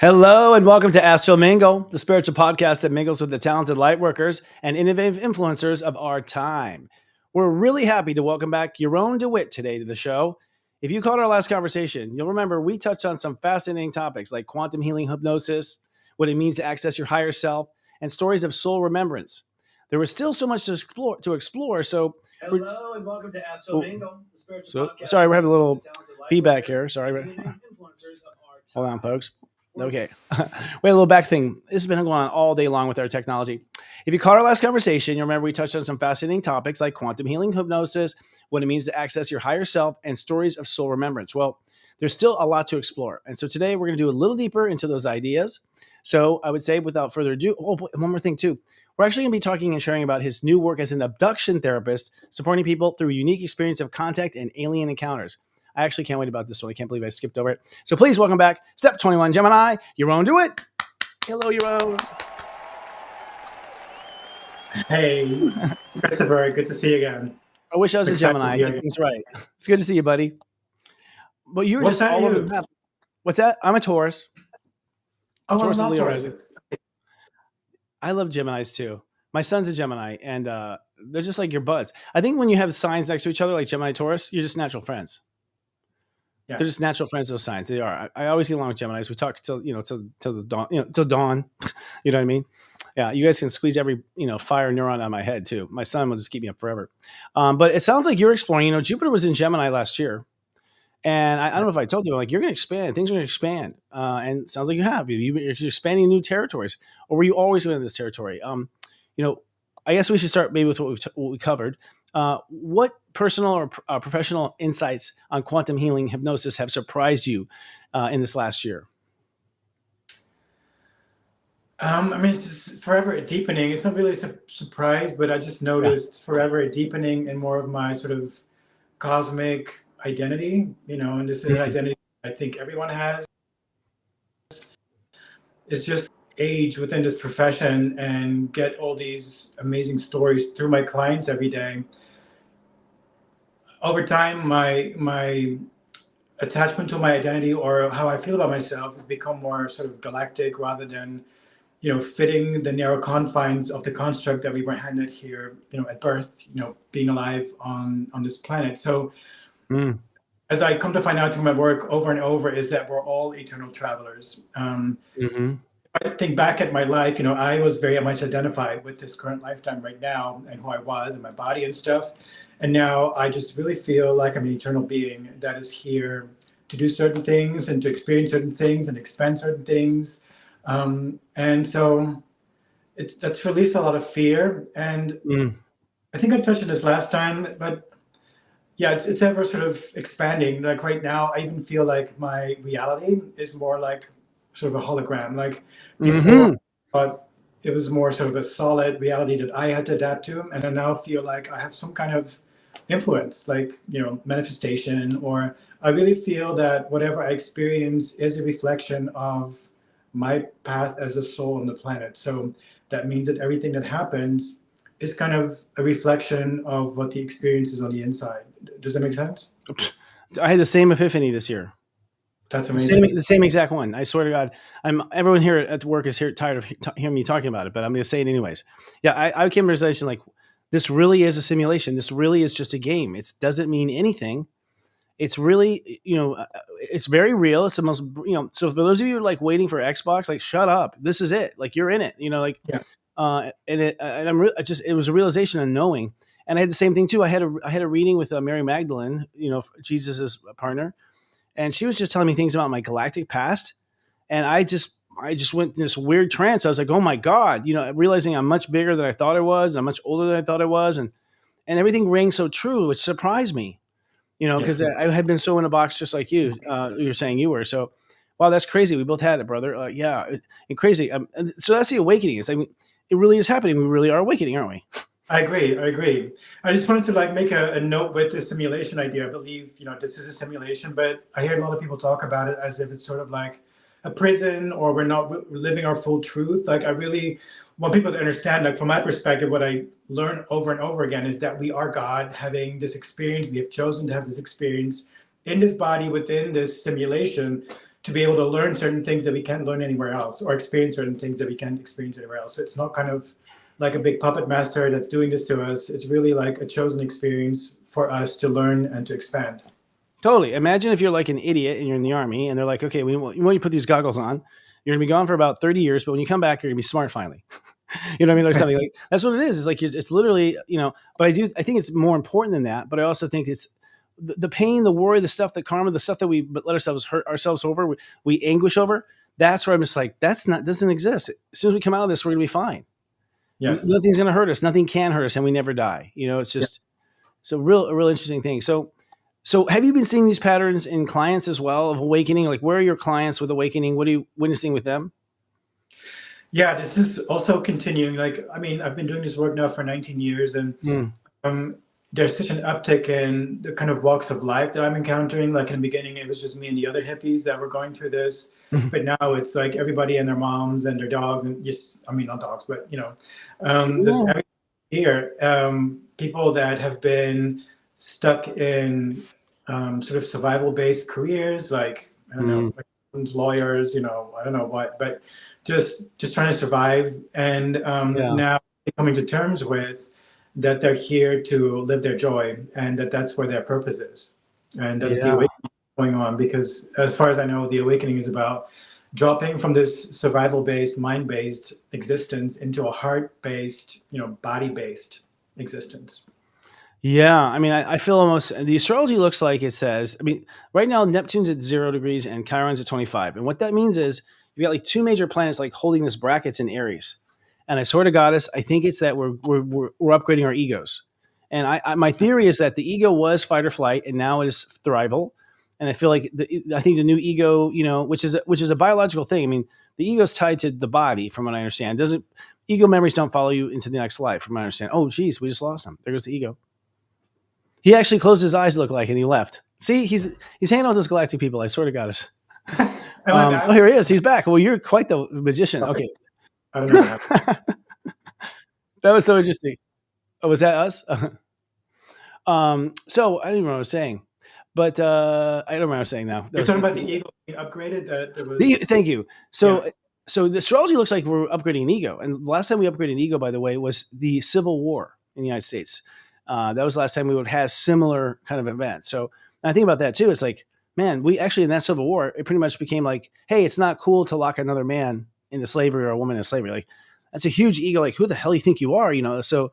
Hello and welcome to Astro Mingle, the spiritual podcast that mingles with the talented lightworkers and innovative influencers of our time. We're really happy to welcome back Jeroen De Wit today to the show. If you caught our last conversation, you'll remember we touched on some fascinating topics like quantum healing hypnosis, what it means to access your higher self, and stories of soul remembrance. There was still so much to explore. So, hello and welcome to Astro Mingle, the spiritual podcast. Sorry, we're having a little feedback here. Sorry. Hold on, folks. Okay. We had a little back thing. This has been going on all day long with our technology. If you caught our last conversation, you remember we touched on some fascinating topics like quantum healing hypnosis, what it means to access your higher self, and stories of soul remembrance. Well, there's still a lot to explore. And so today we're going to do a little deeper into those ideas. So I would say without further ado, one more thing too. We're actually going to be talking and sharing about his new work as an abduction therapist, supporting people through a unique experience of contact and alien encounters. I actually can't wait about this one. I can't believe I skipped over it. So please welcome back Step 21 Gemini, Jeroen De Wit. Hello, Jeroen. Hey, Christopher. Good to see you again. I wish I was a Gemini. That's right. It's good to see you, buddy. But you were just all over the map. What's that? I'm a Taurus. Oh, Taurus I'm not Taurus. I love Geminis too. My son's a Gemini, and they're just like your buds. I think when you have signs next to each other, like Gemini, Taurus, you're just natural friends. Yeah. They're just natural friends, those signs. They are. I always get along with Geminis. We talk till the dawn, till dawn. You know what I mean? Yeah, you guys can squeeze every, fire neuron out of my head too. My son will just keep me up forever. But it sounds like you're exploring, Jupiter was in Gemini last year. And I don't know if I told you, like, you're going to expand. Things are going to expand. And it sounds like you have. You're expanding new territories. Or were you always in this territory? I guess we should start maybe with what we covered. What personal or professional insights on quantum healing hypnosis have surprised you in this last year? It's just forever a deepening. It's not really a surprise, but I just noticed forever a deepening in more of my sort of cosmic identity, and this is an identity I think everyone has. It's just age within this profession and get all these amazing stories through my clients every day. Over time, my attachment to my identity or how I feel about myself has become more sort of galactic rather than, fitting the narrow confines of the construct that we were handed here, at birth, being alive on this planet. So as I come to find out through my work over and over is that we're all eternal travelers. I think back at my life, I was very much identified with this current lifetime right now and who I was and my body and stuff. And now I just really feel like I'm an eternal being that is here to do certain things and to experience certain things and expand certain things. And so that's released a lot of fear. And I think I touched on this last time, but yeah, it's ever sort of expanding. Like right now, I even feel like my reality is more like sort of a hologram. Like before, but it was more sort of a solid reality that I had to adapt to. And I now feel like I have some kind of influence, like, manifestation, or I really feel that whatever I experience is a reflection of my path as a soul on the planet. So that means that everything that happens is kind of a reflection of what the experience is on the inside. Does that make sense? I had the same epiphany this year. That's amazing. The same exact one. I swear to God, everyone here at work is tired of hearing me talking about it, but I'm going to say it anyways. Yeah, I came to a realization like this really is a simulation. This really is just a game. It doesn't mean anything. It's really, it's very real. It's the most, so for those of you like waiting for Xbox, like shut up. This is it. Like you're in it, it was a realization of knowing. And I had the same thing too. I had a reading with Mary Magdalene, Jesus's partner. And she was just telling me things about my galactic past. And I just went in this weird trance. I was like, oh my God, realizing I'm much bigger than I thought I was. And I'm much older than I thought I was. And everything rang so true, which surprised me, because I had been so in a box just like you. You're saying you were. So, wow, that's crazy. We both had it, brother. And crazy. So that's the awakening. It really is happening. We really are awakening, aren't we? I agree. I just wanted to make a note with the simulation idea. I believe, this is a simulation, but I hear a lot of people talk about it as if it's sort of like a prison or we're not living our full truth. Like I really want people to understand, like from my perspective, what I learn over and over again is that we are God having this experience. We have chosen to have this experience in this body within this simulation to be able to learn certain things that we can't learn anywhere else, or experience certain things that we can't experience anywhere else. So it's not kind of like a big puppet master that's doing this to us. It's really like a chosen experience for us to learn and to expand. Totally. Imagine if you're like an idiot and you're in the army and they're like, okay, we want you to put these goggles on. You're going to be gone for about 30 years, but when you come back, you're going to be smart finally. You know what I mean? Or something like that's what it is. It's like, it's literally, but I think it's more important than that. But I also think it's the pain, the worry, the stuff, the karma, the stuff that we let ourselves hurt ourselves over, we anguish over. That's where I'm just like, doesn't exist. As soon as we come out of this, we're going to be fine. Yes. Nothing's going to hurt us. Nothing can hurt us. And we never die. It's just a real interesting thing. So have you been seeing these patterns in clients as well of awakening? Like, where are your clients with awakening? What are you witnessing with them? Yeah, this is also continuing. Like, I mean, I've been doing this work now for 19 years, and there's such an uptick in the kind of walks of life that I'm encountering. Like in the beginning, it was just me and the other hippies that were going through this. But now it's like everybody and their moms and their dogs, and not dogs, but this every year, people that have been stuck in sort of survival-based careers, like, I don't know, like lawyers, I don't know what, but just trying to survive. And now coming to terms with that they're here to live their joy, and that's where their purpose is. And that's the awakening going on, because as far as I know, the awakening is about dropping from this survival-based, mind-based existence into a heart-based, body-based existence. Yeah, I mean, I feel almost the astrology looks like it says. I mean, right now Neptune's at 0 degrees and Chiron's at 25, and what that means is you've got like two major planets like holding this brackets in Aries. And I swear to Goddess, I think it's that we're upgrading our egos. And my theory is that the ego was fight or flight, and now it is thrival. And I feel like I think the new ego, which is a biological thing. I mean, the ego is tied to the body, from what I understand. Ego memories don't follow you into the next life, from what I understand. Oh, geez, we just lost him. There goes the ego. He actually closed his eyes, looked like, and he left. See, he's hanging out with those galactic people. I swear to Goddess. Oh, here he is. He's back. Well, you're quite the magician. Okay. I don't know. That was so interesting. Oh, was that us? So I didn't know what I was saying, but I don't remember what I was saying now. You're talking about the ego being upgraded? Thank you. So the astrology looks like we're upgrading an ego. And the last time we upgraded an ego, by the way, was the Civil War in the United States. That was the last time we would have had similar kind of event. So I think about that too. It's like, man, we actually, in that Civil War, it pretty much became like, hey, it's not cool to lock another man into slavery or a woman in slavery. Like, that's a huge ego. Like, who the hell do you think you are? So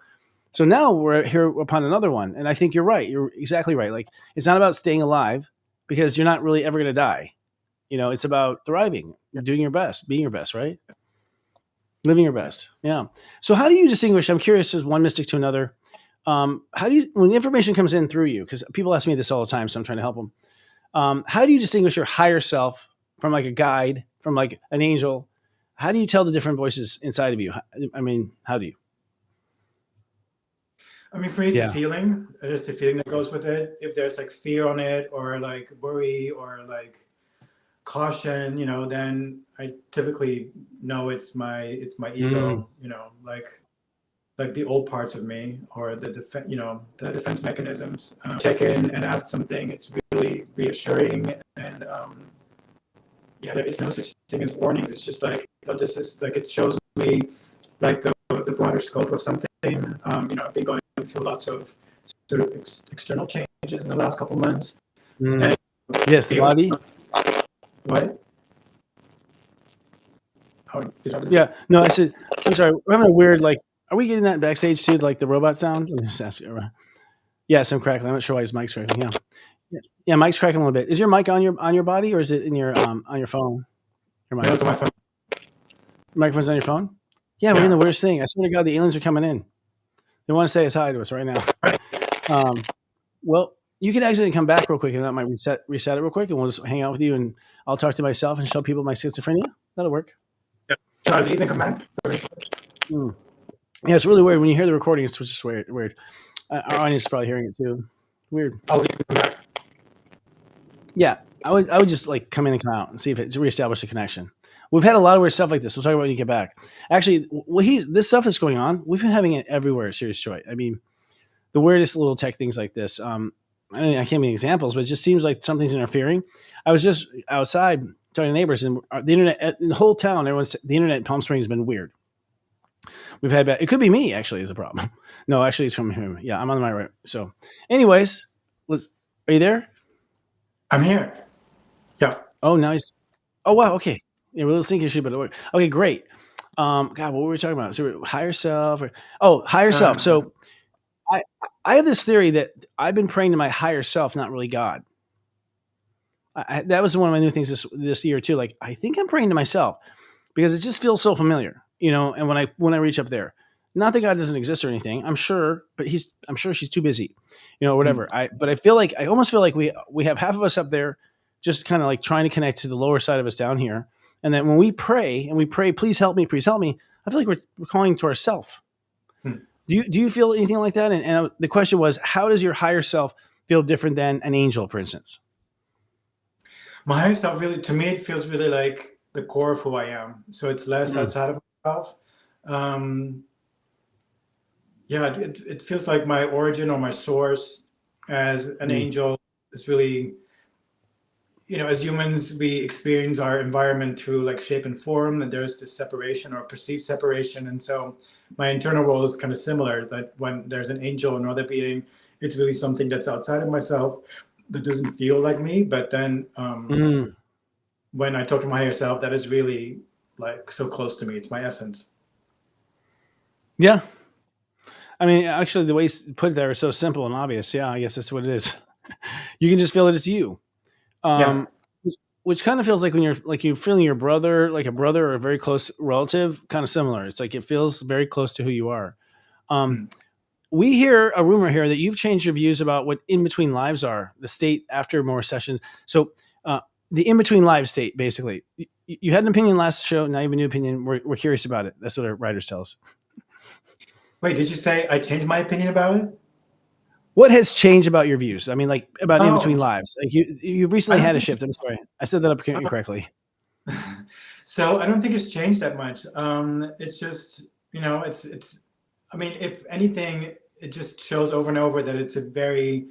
now we're here upon another one. And I think you're right. You're exactly right. Like, it's not about staying alive, because you're not really ever going to die. It's about thriving, doing your best, being your best, right? Living your best. Yeah. So how do you distinguish? I'm curious, as one mystic to another. How do you, when the information comes in through you, because people ask me this all the time, so I'm trying to help them. How do you distinguish your higher self from like a guide, from like an angel? How do you tell the different voices inside of you? I mean, how do you? I mean, for me, it's a feeling. It's the feeling that goes with it. If there's like fear on it, or like worry, or like caution, then I typically know it's my ego. Like the old parts of me, or the defense mechanisms. Check in and ask something. It's really reassuring, and there is no such thing as warnings. It's just like, this is like, it shows me like the broader scope of something. I've been going through lots of sort of external changes in the last couple of months. And yes, the body. What? Yeah, no, I said, I'm sorry. We're having a weird, like, are we getting that backstage too, like the robot sound? Let me just ask you. Yeah, some crackling. I'm not sure why his mic's cracking. Yeah, mic's cracking a little bit. Is your mic on your body, or is it in your on your phone? Your mic. It's on my phone. Microphone's on your phone? Yeah, we're doing the weirdest thing. I swear to God, the aliens are coming in. They want to say hi to us right now. Well, you can exit and come back real quick, and that might reset it real quick, and we'll just hang out with you, and I'll talk to myself and show people my schizophrenia. That'll work. Yeah, you can come back. Yeah, it's really weird when you hear the recording. It's just weird. Our audience is probably hearing it too. Weird. I'll leave you back. Yeah, I would just like come in and come out and see if it's reestablished a connection. We've had a lot of weird stuff like this. We'll talk about it when you get back. Actually, this stuff that's going on, we've been having it everywhere at Serious Joy. I mean, the weirdest little tech things like this. I can't give examples, but it just seems like something's interfering. I was just outside talking to neighbors, and the internet in the whole town, the internet in Palm Springs has been weird. We've had it could be me actually is a problem. No, actually it's from him. Yeah, I'm on my right. So, anyways, are you there? I'm here. Yeah. Oh, nice. Oh wow. Okay. Yeah, we're a little sync issue, but okay, great. God, what were we talking about? So higher self, higher self. Uh, So I I have this theory that I've been praying to my higher self, not really God. That was one of my new things this year too. Like I think I'm praying to myself because it just feels so familiar, And when I reach up there, not that God doesn't exist or anything, I'm sure, but I'm sure she's too busy, mm. whatever. But I almost feel like we have half of us up there, just kind of like trying to connect to the lower side of us down here, and then when we pray, please help me, I feel like we're calling to ourself. Mm. Do you feel anything like that? And the question was, how does your higher self feel different than an angel, for instance? My higher self really, to me, it feels really like the core of who I am. So it's less Mm. outside of myself. Um, yeah, it feels like my origin or my source as an Mm. angel is really, as humans, we experience our environment through like shape and form, and there's this separation or perceived separation. And so my internal role is kind of similar, that when there's an angel, another being, it's really something that's outside of myself that doesn't feel like me. But then Mm. when I talk to my higher self, that is really like so close to me. It's my essence. Yeah. I mean, actually, the way you put it there is so simple and obvious. Yeah, I guess that's what it is. You can just feel that it's you. Yeah. Um, which kind of feels like when you're feeling your brother, like a brother or a very close relative, kind of similar. It's like it feels very close to who you are. Um, Mm. we hear a rumor here that you've changed your views about what in between lives are, the state after more sessions. So, the in between live state, basically. You had an opinion last show. Now you have a new opinion. We're curious about it. That's what our writers tell us. Wait, did you say I changed my opinion about it? What has changed about your views? I mean, like about in between Oh, lives. Like you I recently don't had a think shift. I'm sorry, I said that up incorrectly. so. I don't think it's changed that much. It's just, it's. I mean, if anything, it just shows over and over that it's a very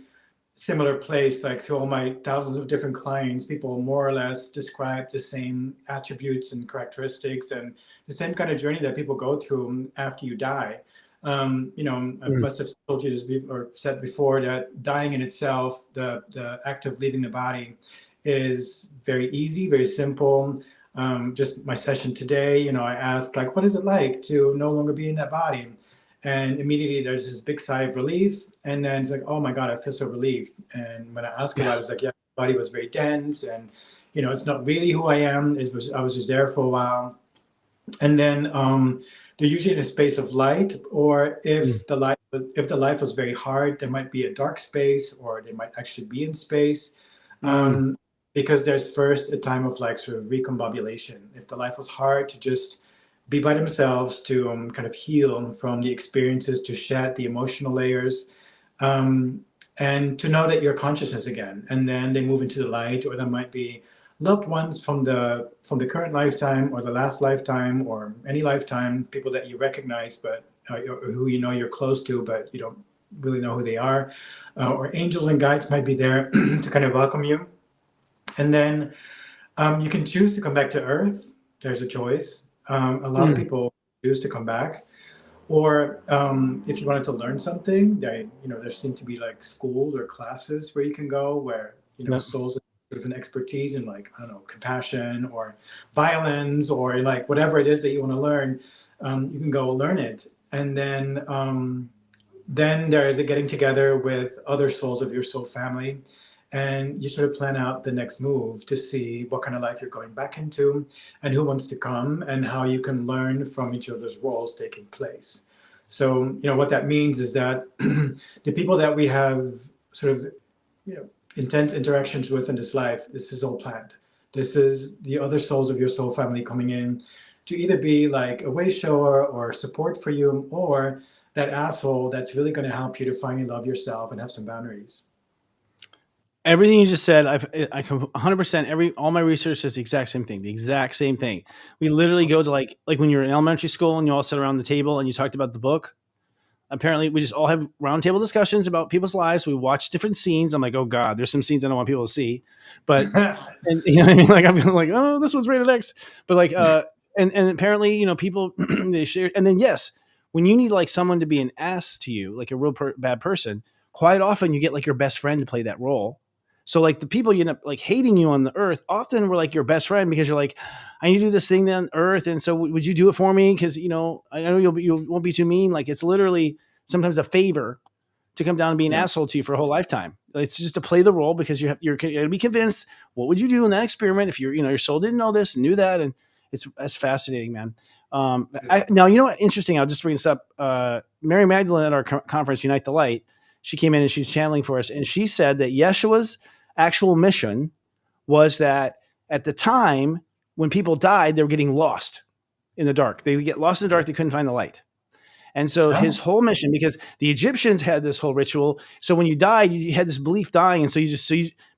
similar place. Like through all my thousands of different clients, people more or less describe the same attributes and characteristics and the same kind of journey that people go through after you die. I Mm. must have told you this or said before that dying in itself, the act of leaving the body, is very easy, very simple. Just my session today, I asked like, what is it like to no longer be in that body? And immediately there's this big sigh of relief. And then it's like, oh my God, I feel so relieved. And when I asked about it, it's like, yeah, my body was very dense. And, it's not really who I am. I was just there for a while. And then they're usually in a space of light, or Mm. if the life was very hard, there might be a dark space, or they might actually be in space. Mm. Um, because there's first a time of like sort of recombobulation. If the life was hard, to just be by themselves, to kind of heal from the experiences, to shed the emotional layers, um, and to know that you're consciousness again. And then they move into the light, or there might be loved ones from the current lifetime or the last lifetime or any lifetime, people that you recognize, but or who you're close to, but you don't really know who they are, or angels and guides might be there to kind of welcome you. And then you can choose to come back to Earth. There's a choice. A lot of Mm. people choose to come back, or if you wanted to learn something, there seem to be like schools or classes where you can go, where Yep. souls have sort of an expertise in like, I don't know, compassion or violence or like whatever it is that you want to learn. You can go learn it, and then there is a getting together with other souls of your soul family, and you sort of plan out the next move to see what kind of life you're going back into and who wants to come and how you can learn from each other's roles taking place. So what that means is that the people that we have sort of intense interactions with in this life, this is all planned. This is the other souls of your soul family coming in to either be like a way shower or support for you, or that asshole that's really going to help you to finally love yourself and have some boundaries. Everything you just said, I can 100%. All my research says the exact same thing. The exact same thing. We literally go to like when you're in elementary school and you all sit around the table and you talked about the book. apparently we just all have roundtable discussions about people's lives. We watch different scenes. I'm like, oh God, there's some scenes I don't want people to see, but and you know what I mean? Like I'm like, oh, this one's rated X, but like, and apparently, you know, people they share, and then yes, when you need like someone to be an ass to you, like a real bad person, quite often you get like your best friend to play that role. So like the people you end up like hating you on the earth often were like your best friend because you're like, I need to do this thing on earth. And so would you do it for me? Cause you know, I know you won't be too mean. Like it's literally sometimes a favor to come down and be an Yeah. asshole to you for a whole lifetime. It's just to play the role because you're going to be convinced. What would you do in that experiment if your soul didn't know this, knew that? And that's fascinating, man. Now, you know what? Interesting. I'll just bring this up. Mary Magdalene at our conference, Unite the Light, she came in and she's channeling for us. And she said that Yeshua's actual mission was that at the time when people died, they were getting lost in the dark. They would get lost in the dark. They couldn't find the light. And so his whole mission, because the Egyptians had this whole ritual. So when you died, you had this belief dying. And so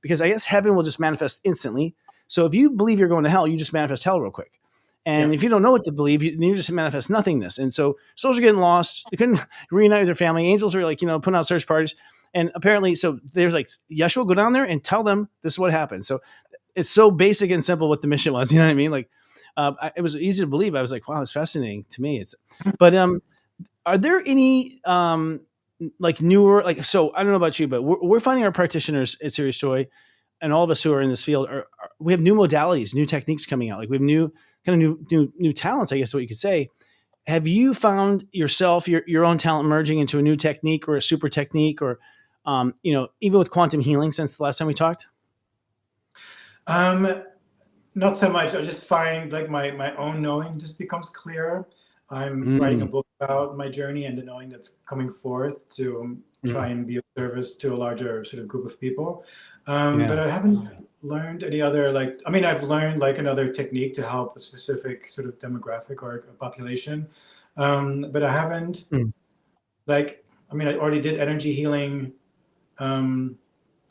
because I guess heaven will just manifest instantly. So if you believe you're going to hell, you just manifest hell real quick. And if you don't know what to believe, you just manifest nothingness. And so souls are getting lost. They couldn't reunite with their family. Angels are like, putting out search parties. And apparently, so there's like, Yeshua, go down there and tell them this is what happened. So it's so basic and simple what the mission was. You know what I mean? Like, it was easy to believe. I was like, wow, it's fascinating to me. But are there any like newer, like, so I don't know about you, but we're finding our practitioners at Serious Joy and all of us who are in this field we have new modalities, new techniques coming out. Like we have new talents, I guess what you could say. Have you found yourself, your own talent merging into a new technique or a super technique or, even with quantum healing since the last time we talked? Not so much. I just find like my own knowing just becomes clearer. I'm writing a book about my journey and the knowing that's coming forth to try and be of service to a larger sort of group of people. But I haven't learned any other, I've learned like another technique to help a specific sort of demographic or a population. But I haven't, I already did energy healing,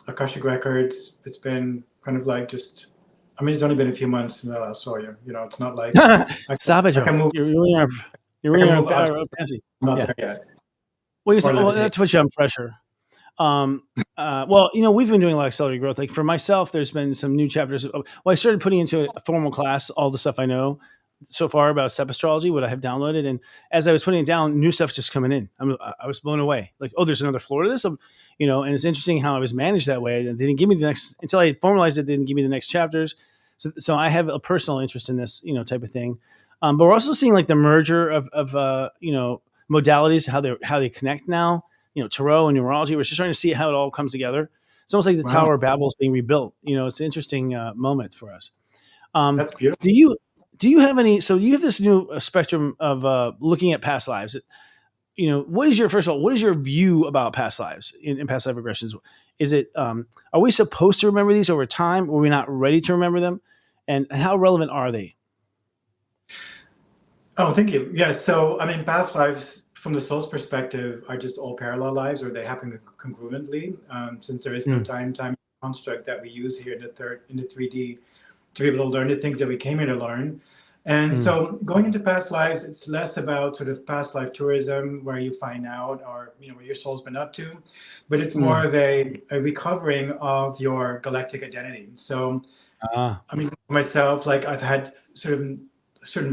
Akashic Records. It's been kind of like just, it's only been a few months since I last saw you. It's not like Stop it, Joe. You're really fancy. Not there yet. Well, that's what you on pressure. We've been doing a lot of accelerated growth. Like for myself, there's been some new chapters. I started putting into a formal class all the stuff I know so far about step astrology, what I have downloaded. And as I was putting it down, new stuff's just coming in. I was blown away. Like, oh, there's another floor to this, and it's interesting how I was managed that way. They didn't give me the next, until I formalized it, they didn't give me the next chapters. So I have a personal interest in this, type of thing. But we're also seeing like the merger of modalities, how they connect now. Tarot and numerology. We're just trying to see how it all comes together. It's almost like the Tower of Babel is being rebuilt. It's an interesting moment for us. That's beautiful. Do you have any? So you have this new spectrum of looking at past lives. What is your view about past lives in past life regressions? Is it are we supposed to remember these over time, or are we not ready to remember them? And how relevant are they? Oh, thank you. Yeah. So past lives, from the soul's perspective, are just all parallel lives, or they happen congruently, since there is no time construct that we use here in the 3D to be able to learn the things that we came here to learn. And so going into past lives, it's less about sort of past life tourism where you find out or what your soul's been up to, but it's more of a recovering of your galactic identity. So myself, like I've had certain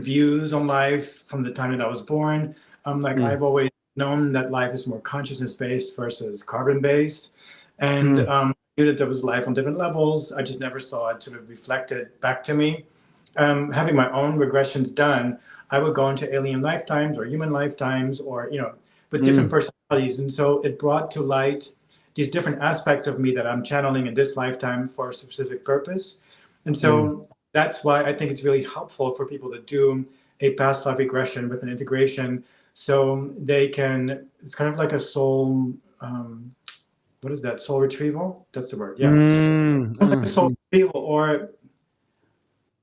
views on life from the time that I was born. I've always known that life is more consciousness-based versus carbon-based. And knew that there was life on different levels. I just never saw it sort of reflected back to me. Having my own regressions done, I would go into alien lifetimes or human lifetimes or, with different personalities. And so it brought to light these different aspects of me that I'm channeling in this lifetime for a specific purpose. And so that's why I think it's really helpful for people to do a past life regression with an integration. So they can, it's kind of like a soul, what is that? Soul retrieval? That's the word. Yeah. Like a soul retrieval, or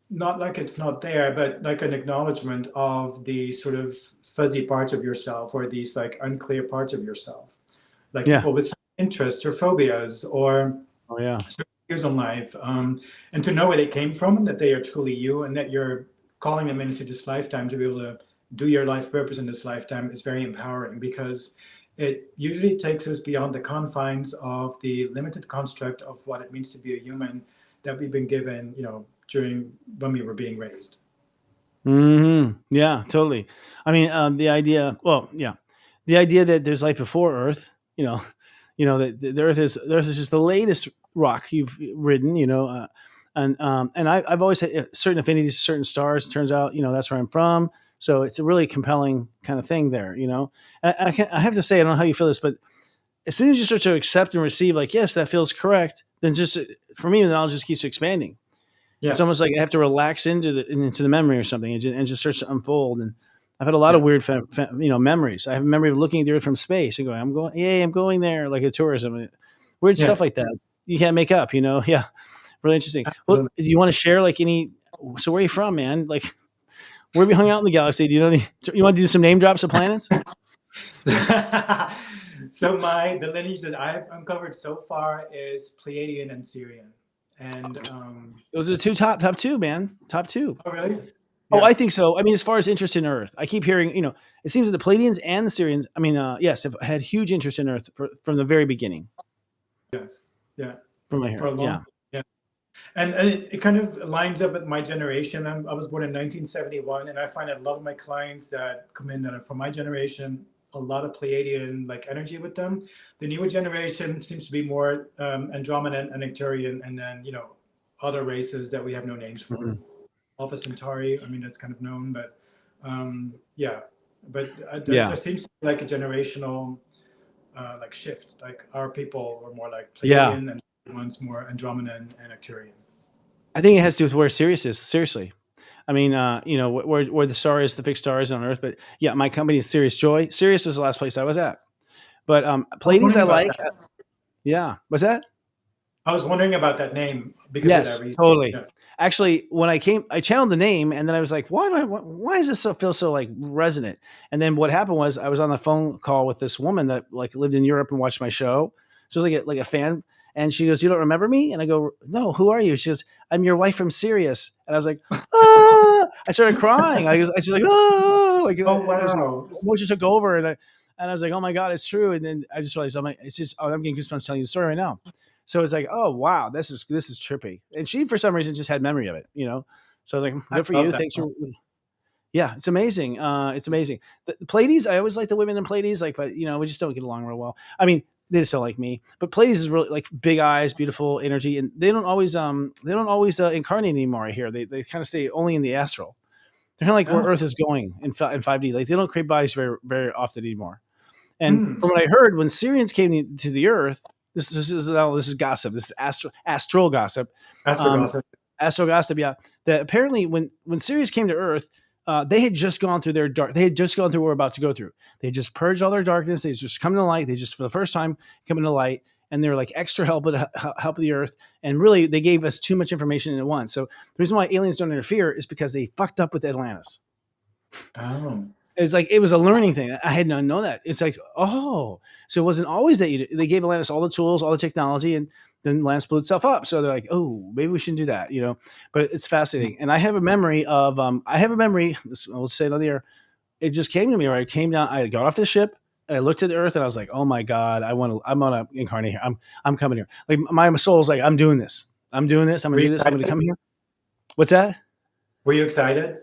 not like it's not there, but like an acknowledgement of the sort of fuzzy parts of yourself or these like unclear parts of yourself. Like people with interests or phobias or views on life. And to know where they came from and that they are truly you and that you're calling them into this lifetime to be able to do your life purpose in this lifetime is very empowering, because it usually takes us beyond the confines of the limited construct of what it means to be a human that we've been given, during when we were being raised. Yeah, totally. I mean, the idea. Well, yeah, the idea that there's life before Earth. You know, that the Earth is just the latest rock you've ridden. And I've always had certain affinities to certain stars. It turns out, that's where I'm from. So it's a really compelling kind of thing there. I have to say, I don't know how you feel this, but as soon as you start to accept and receive, like, yes, that feels correct, then just for me, the knowledge just keeps expanding. It's Yes. almost like I have to relax into the memory or something, and just starts to unfold. And I've had a lot of Yeah. weird, memories. I have a memory of looking at the Earth from space and going, I'm going there," like a tourism, weird stuff Yes. like that. You can't make up, Yeah, really interesting. Well, Absolutely. do you want to share like any? So where are you from, man? Like, where have you hung out in the galaxy? Do you know you want to do some name drops of planets? So the lineage that I've uncovered so far is Pleiadian and Syrian. And Those are the top two, man. Top two. oh, really? Oh, Yeah. I think so. I mean, as far as interest in Earth, I keep hearing, it seems that the Palladians and the Syrians, I mean, yes, have had huge interest in Earth from the very beginning. Yes. Yeah. From what I For hear, a long yeah. time. Yeah. And it kind of lines up with my generation. I was born in 1971, and I find that a lot of my clients that come in that are from my generation, a lot of Pleiadian like energy with them. The newer generation seems to be more Andromedan and Nectarian, and then other races that we have no names for. Mhm. Alpha Centauri. I mean, that's kind of known, but yeah. But Yeah. there seems to be like a generational like shift. Like our people were more like Yeah. Pleiadian, and one's more Andromedan and Arcturian. I think it has to do with where Sirius is. Seriously. I mean, where the star is, the fixed star is on Earth. But yeah, my company is Sirius Joy. Sirius was the last place I was at. But I was Pleiades I wondering about like. that. Yeah. Was that? I was wondering about that name because of that Yes, reason. totally. Yeah. Actually, when I came, I channeled the name, and then I was like, why does this feel so like resonant? And then what happened was I was on the phone call with this woman that like lived in Europe and watched my show. So it was like a fan, and she goes, "You don't remember me?" And I go, "No, who are you?" She goes, "I'm your wife from Sirius." And I was like, "Ah!" I started crying. I was like, "Ah!" Like Oh it was like wow. emotion took over, and I was like, "Oh my god, it's true." And then I just realized, I'm getting goosebumps telling you the story right now. So it's like, oh wow, this is trippy. And she for some reason just had memory of it. So I was like, I good for love you. that. Thanks for yeah, it's amazing. It's amazing. The Pleiades, I always like the women in Pleiades, but we just don't get along real well. I mean, they just don't like me. But Pleiades is really like big eyes, beautiful energy, and they don't always incarnate anymore. I hear they kind of stay only in the astral. They're kind of like where Oh. Earth is going in 5D. Like they don't create bodies very very often anymore. And Mm. from what I heard, when Syrians came to the Earth, this is gossip. This is astral gossip. Astro Um, gossip. Astro gossip, yeah. That apparently when Sirius came to Earth, they had just gone through their dark. They had just gone through what we're about to go through. They just purged all their darkness. They just come to the light. They just for the first time come into light, and they're like extra help with the Earth. And really, they gave us too much information at once. So the reason why aliens don't interfere is because they fucked up with Atlantis. Oh. It's like it was a learning thing. I had not known that. It's like, oh, so it wasn't always that they gave Atlantis all the tools, all the technology, and then Atlantis blew itself up. So they're like, oh, maybe we shouldn't do that. But it's fascinating. And I have a memory of, I'll say it on the air. It just came to me where I came down, I got off the ship, and I looked at the Earth, and I was like, oh my God, I'm gonna incarnate here. I'm coming here. Like my soul's like, I'm doing this. I'm doing this. I'm Were gonna you do this. I'm gonna excited? come here. What's that? Were you excited?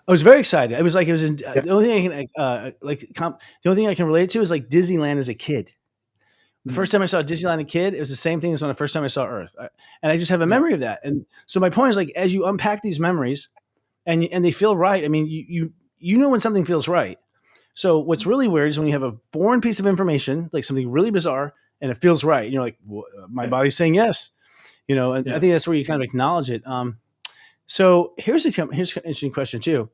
I was very excited. It was like Yeah. the only thing I can the only thing I can relate to is like Disneyland as a kid. The first Mm. time I saw Disneyland as a kid, it was the same thing as when the first time I saw Earth, and I just have a Yeah. memory of that. And so my point is like as you unpack these memories, and they feel right. I mean, you know when something feels right. So what's really weird is when you have a foreign piece of information, like something really bizarre, and it feels right. And you're like, my Yes. body's saying yes. And I Yeah. think that's where you kind of acknowledge it. So here's an interesting question too.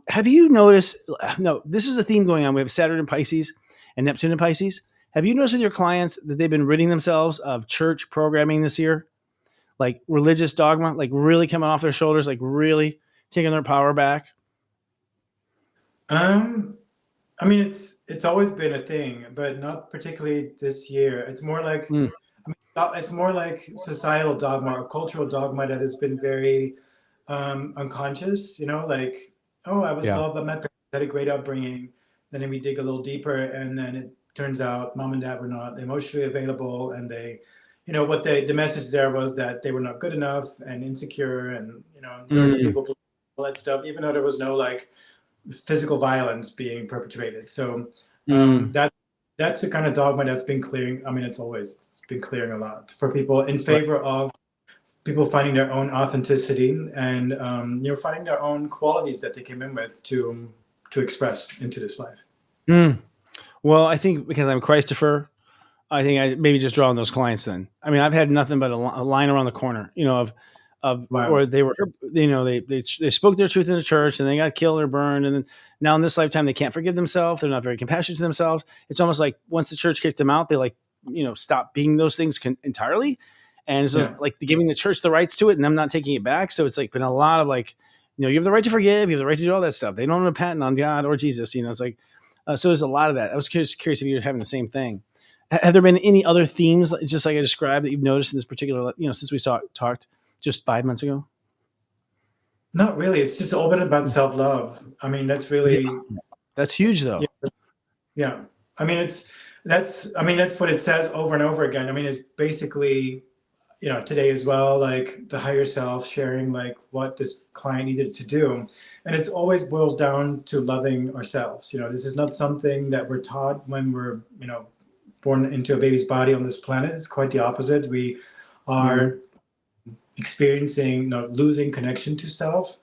Have you noticed? No, this is a theme going on. We have Saturn in Pisces and Neptune in Pisces. Have you noticed with your clients that they've been ridding themselves of church programming this year, like religious dogma, like really coming off their shoulders, like really taking their power back? Um. I mean, it's always been a thing, but not particularly this year. It's more like, Mm, I mean, it's more like societal dogma or cultural dogma that has been very unconscious. Like, oh, I was yeah. loved by my parents, had a great upbringing. then we dig a little deeper, and then it turns out mom and dad were not emotionally available, and they, what the message there was that they were not good enough and insecure, and learn to people, all that stuff, even though there was no like physical violence being perpetrated. So that's the kind of dogma that's been clearing. I mean, it's been clearing a lot for people in favor of people finding their own authenticity and finding their own qualities that they came in with to express into this life. Well, I think because I'm Christopher, I think I maybe just draw on those clients then. I mean, I've had nothing but a line around the corner, Wow. or they were, they spoke their truth in the church and they got killed or burned. And then now in this lifetime, they can't forgive themselves. They're not very compassionate to themselves. It's almost like once the church kicked them out, they like, stop being those things entirely. And so like giving the church the rights to it and them not taking it back. So it's like been a lot of like, you have the right to forgive, you have the right to do all that stuff. They don't have a patent on God or Jesus, it's like, so there's a lot of that. I was curious if you're having the same thing. Have there been any other themes, just like I described, that you've noticed in this particular, since we talked just 5 months ago? Not really. It's just all been about self-love. I mean, that's really that's huge, though. Yeah. I mean, that's what it says over and over again. I mean, it's basically, today as well, like the higher self sharing like what this client needed to do. And it's always boils down to loving ourselves. This is not something that we're taught when we're, born into a baby's body on this planet. It's quite the opposite. We are experiencing, losing connection to self.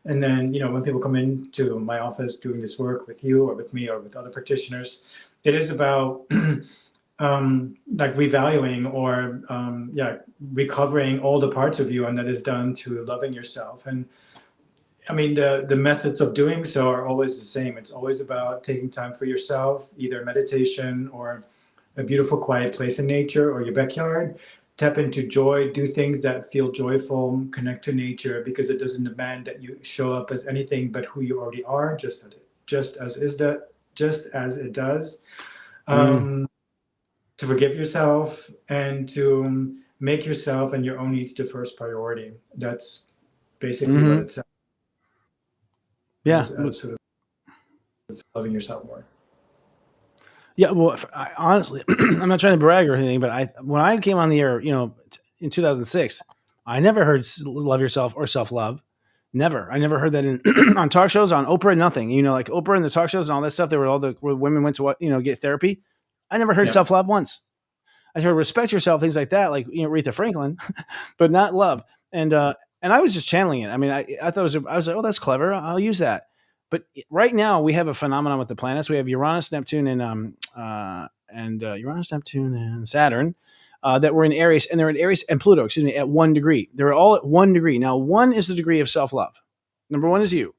And then, when people come into my office doing this work with you or with me or with other practitioners, it is about like revaluing or recovering all the parts of you, and that is done through loving yourself. And I mean, the methods of doing so are always the same. It's always about taking time for yourself, either meditation or a beautiful quiet place in nature or your backyard. Tap into joy, do things that feel joyful, connect to nature, because it doesn't demand that you show up as anything but who you already are, just as it does. To forgive yourself and to make yourself and your own needs the first priority. That's basically what it says. Yeah. As sort of loving yourself more. Yeah, well, honestly, I'm not trying to brag or anything, but when I came on the air, in 2006, I never heard love yourself or self-love. Never. I never heard that on talk shows, on Oprah, nothing. Like Oprah and the talk shows and all that stuff, where women went to get therapy. I never heard self-love once. I heard respect yourself, things like that, like Aretha Franklin, but not love. And I was just channeling it. I mean, I thought I was like, oh, that's clever. I'll use that. But right now we have a phenomenon with the planets. We have Uranus, Neptune, and Uranus, Neptune, and Saturn that were in Aries, and they're in Aries and Pluto. Excuse me, at 1 degree. They're all at 1 degree. Now, 1 is the degree of self-love. Number 1 is you,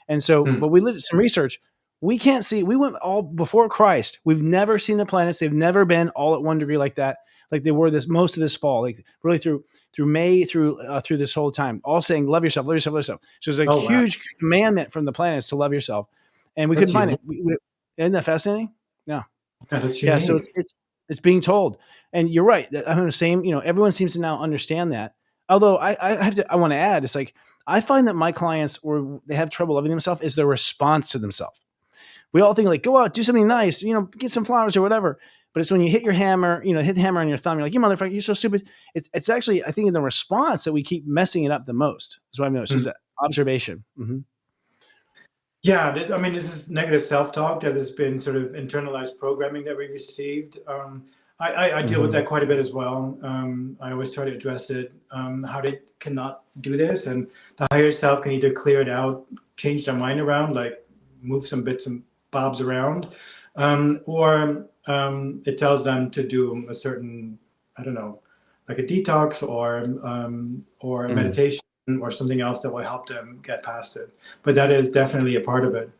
and so. But we did some research. We can't see. We went all before Christ. We've never seen the planets. They've never been all at 1 degree like that. Like they were most of this fall, like really through May through this whole time, all saying love yourself, love yourself, love yourself. So there's a huge commandment from the planets to love yourself, and we couldn't find it. Isn't that fascinating? Yeah, yeah. So it's being told, and you're right. I'm the same. Everyone seems to now understand that. Although I want to add, it's like I find that my clients, or they have trouble loving themselves, is their response to themselves. We all think like, go out, do something nice, get some flowers or whatever. But it's when you hit your hammer, hit the hammer on your thumb, you're like, you motherfucker, you're so stupid. It's actually, I think, in the response that we keep messing it up the most. Is what I've noticed. Is that observation. Yeah, this is negative self-talk that has been sort of internalized programming that we received. I deal with that quite a bit as well. I always try to address it, how they cannot do this. And the higher self can either clear it out, change their mind around, like move some bits and bobs around, or it tells them to do a certain, I don't know, like a detox or meditation or something else that will help them get past it. But that is definitely a part of it.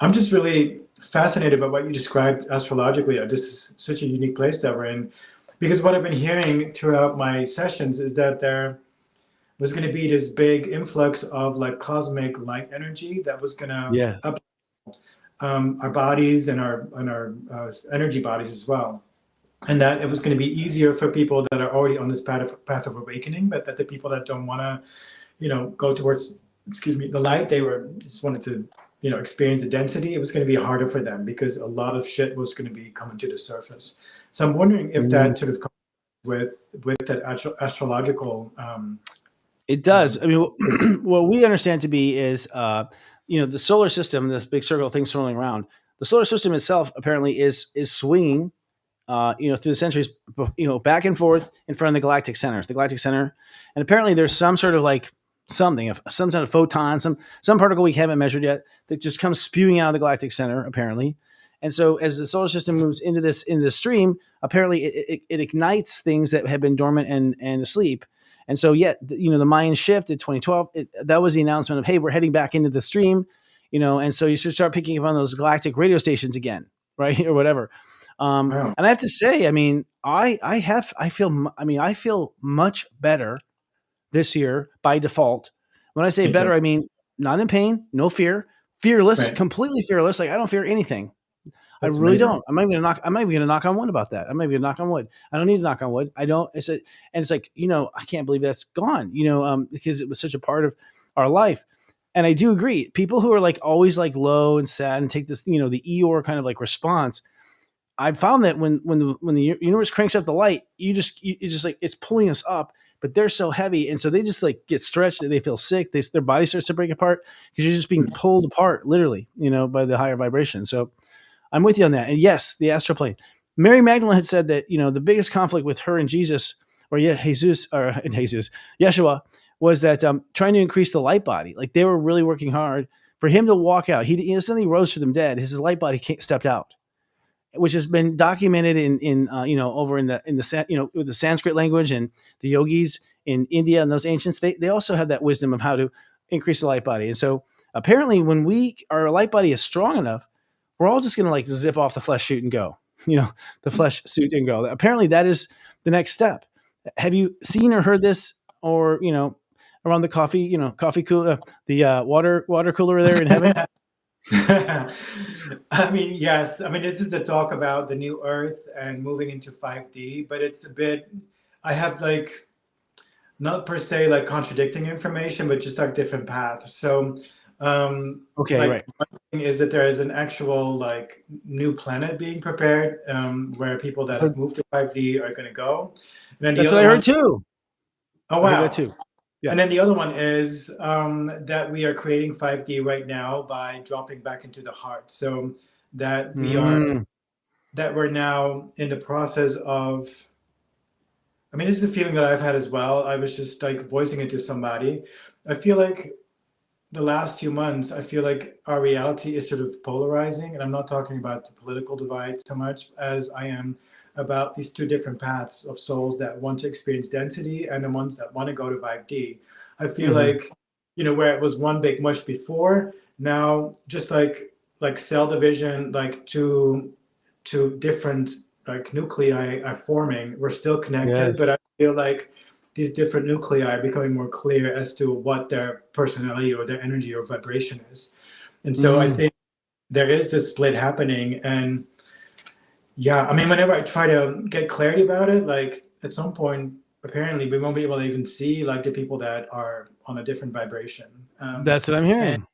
I'm just really fascinated by what you described astrologically. This is such a unique place that we're in, because what I've been hearing throughout my sessions is that there was going to be this big influx of like cosmic light energy that was going to up our bodies and our energy bodies as well, and that it was going to be easier for people that are already on this path of awakening, but that the people that don't want to, go towards, the light, they just wanted to, experience the density, it was going to be harder for them because a lot of shit was going to be coming to the surface. So I'm wondering if that sort of comes with that astrological. It does. I mean, what we understand to be is, the solar system, this big circle of things swirling around. The solar system itself apparently is swinging, through the centuries, back and forth in front of the galactic center. And apparently there's some sort of like some sort of photon, some particle we haven't measured yet that just comes spewing out of the galactic center, apparently. And so as the solar system moves into this stream, apparently it ignites things that have been dormant and asleep. And so, the Mayan shift in 2012, that was the announcement of, hey, we're heading back into the stream, and so you should start picking up on those galactic radio stations again, right, or whatever. Wow. And I have to say, I mean, I feel much better this year by default. When I say better, I mean not in pain, no fear, fearless, Right. completely fearless. Like I don't fear anything. That's I really amazing. don't. I'm not even gonna knock on wood about that. I'm not even gonna knock on wood. I don't need to knock on wood. I don't. It's like, I can't believe that's gone. Because it was such a part of our life. And I do agree. People who are like always like low and sad and take this, the Eeyore kind of like response. I've found that when the universe cranks up the light, it's just like it's pulling us up. But they're so heavy, and so they just like get stretched. They feel sick. Their body starts to break apart because you're just being pulled apart, literally, by the higher vibration. So I'm with you on that. And yes, the astral plane. Mary Magdalene had said that, the biggest conflict with her and Jesus, or Yeshua, was that trying to increase the light body. Like they were really working hard for him to walk out. He instantly rose from them dead. His light body stepped out, which has been documented in over in the with the Sanskrit language, and the yogis in India and those ancients. They also have that wisdom of how to increase the light body. And so apparently, when our light body is strong enough, we're all just going to like zip off the flesh suit and go, the flesh suit and go. Apparently that is the next step. Have you seen or heard this, or, around the coffee cooler, the water cooler there in heaven? I mean, yes. I mean, this is the talk about the new Earth and moving into 5D, but it's a bit, I have like, not per se like contradicting information, but just like different paths. So, Okay, like right. one thing is that there is an actual like new planet being prepared, where people that have moved to 5D are going to go. And then That's what I heard too. Oh, I heard wow. that too. Yeah. And then the other one is that we are creating 5D right now by dropping back into the heart. So that we're now in the process of, I mean, this is a feeling that I've had as well. I was just like voicing it to somebody. I feel like the last few months, I feel like our reality is sort of polarizing. And I'm not talking about the political divide so much as I am about these two different paths of souls that want to experience density and the ones that want to go to 5D. I feel like, where it was one big mush before, now just like cell division, like two different like nuclei are forming. We're still connected, but I feel like these different nuclei are becoming more clear as to what their personality or their energy or vibration is. And so I think there is this split happening. And yeah, I mean, whenever I try to get clarity about it, like at some point, apparently we won't be able to even see like the people that are on a different vibration. That's what I'm hearing.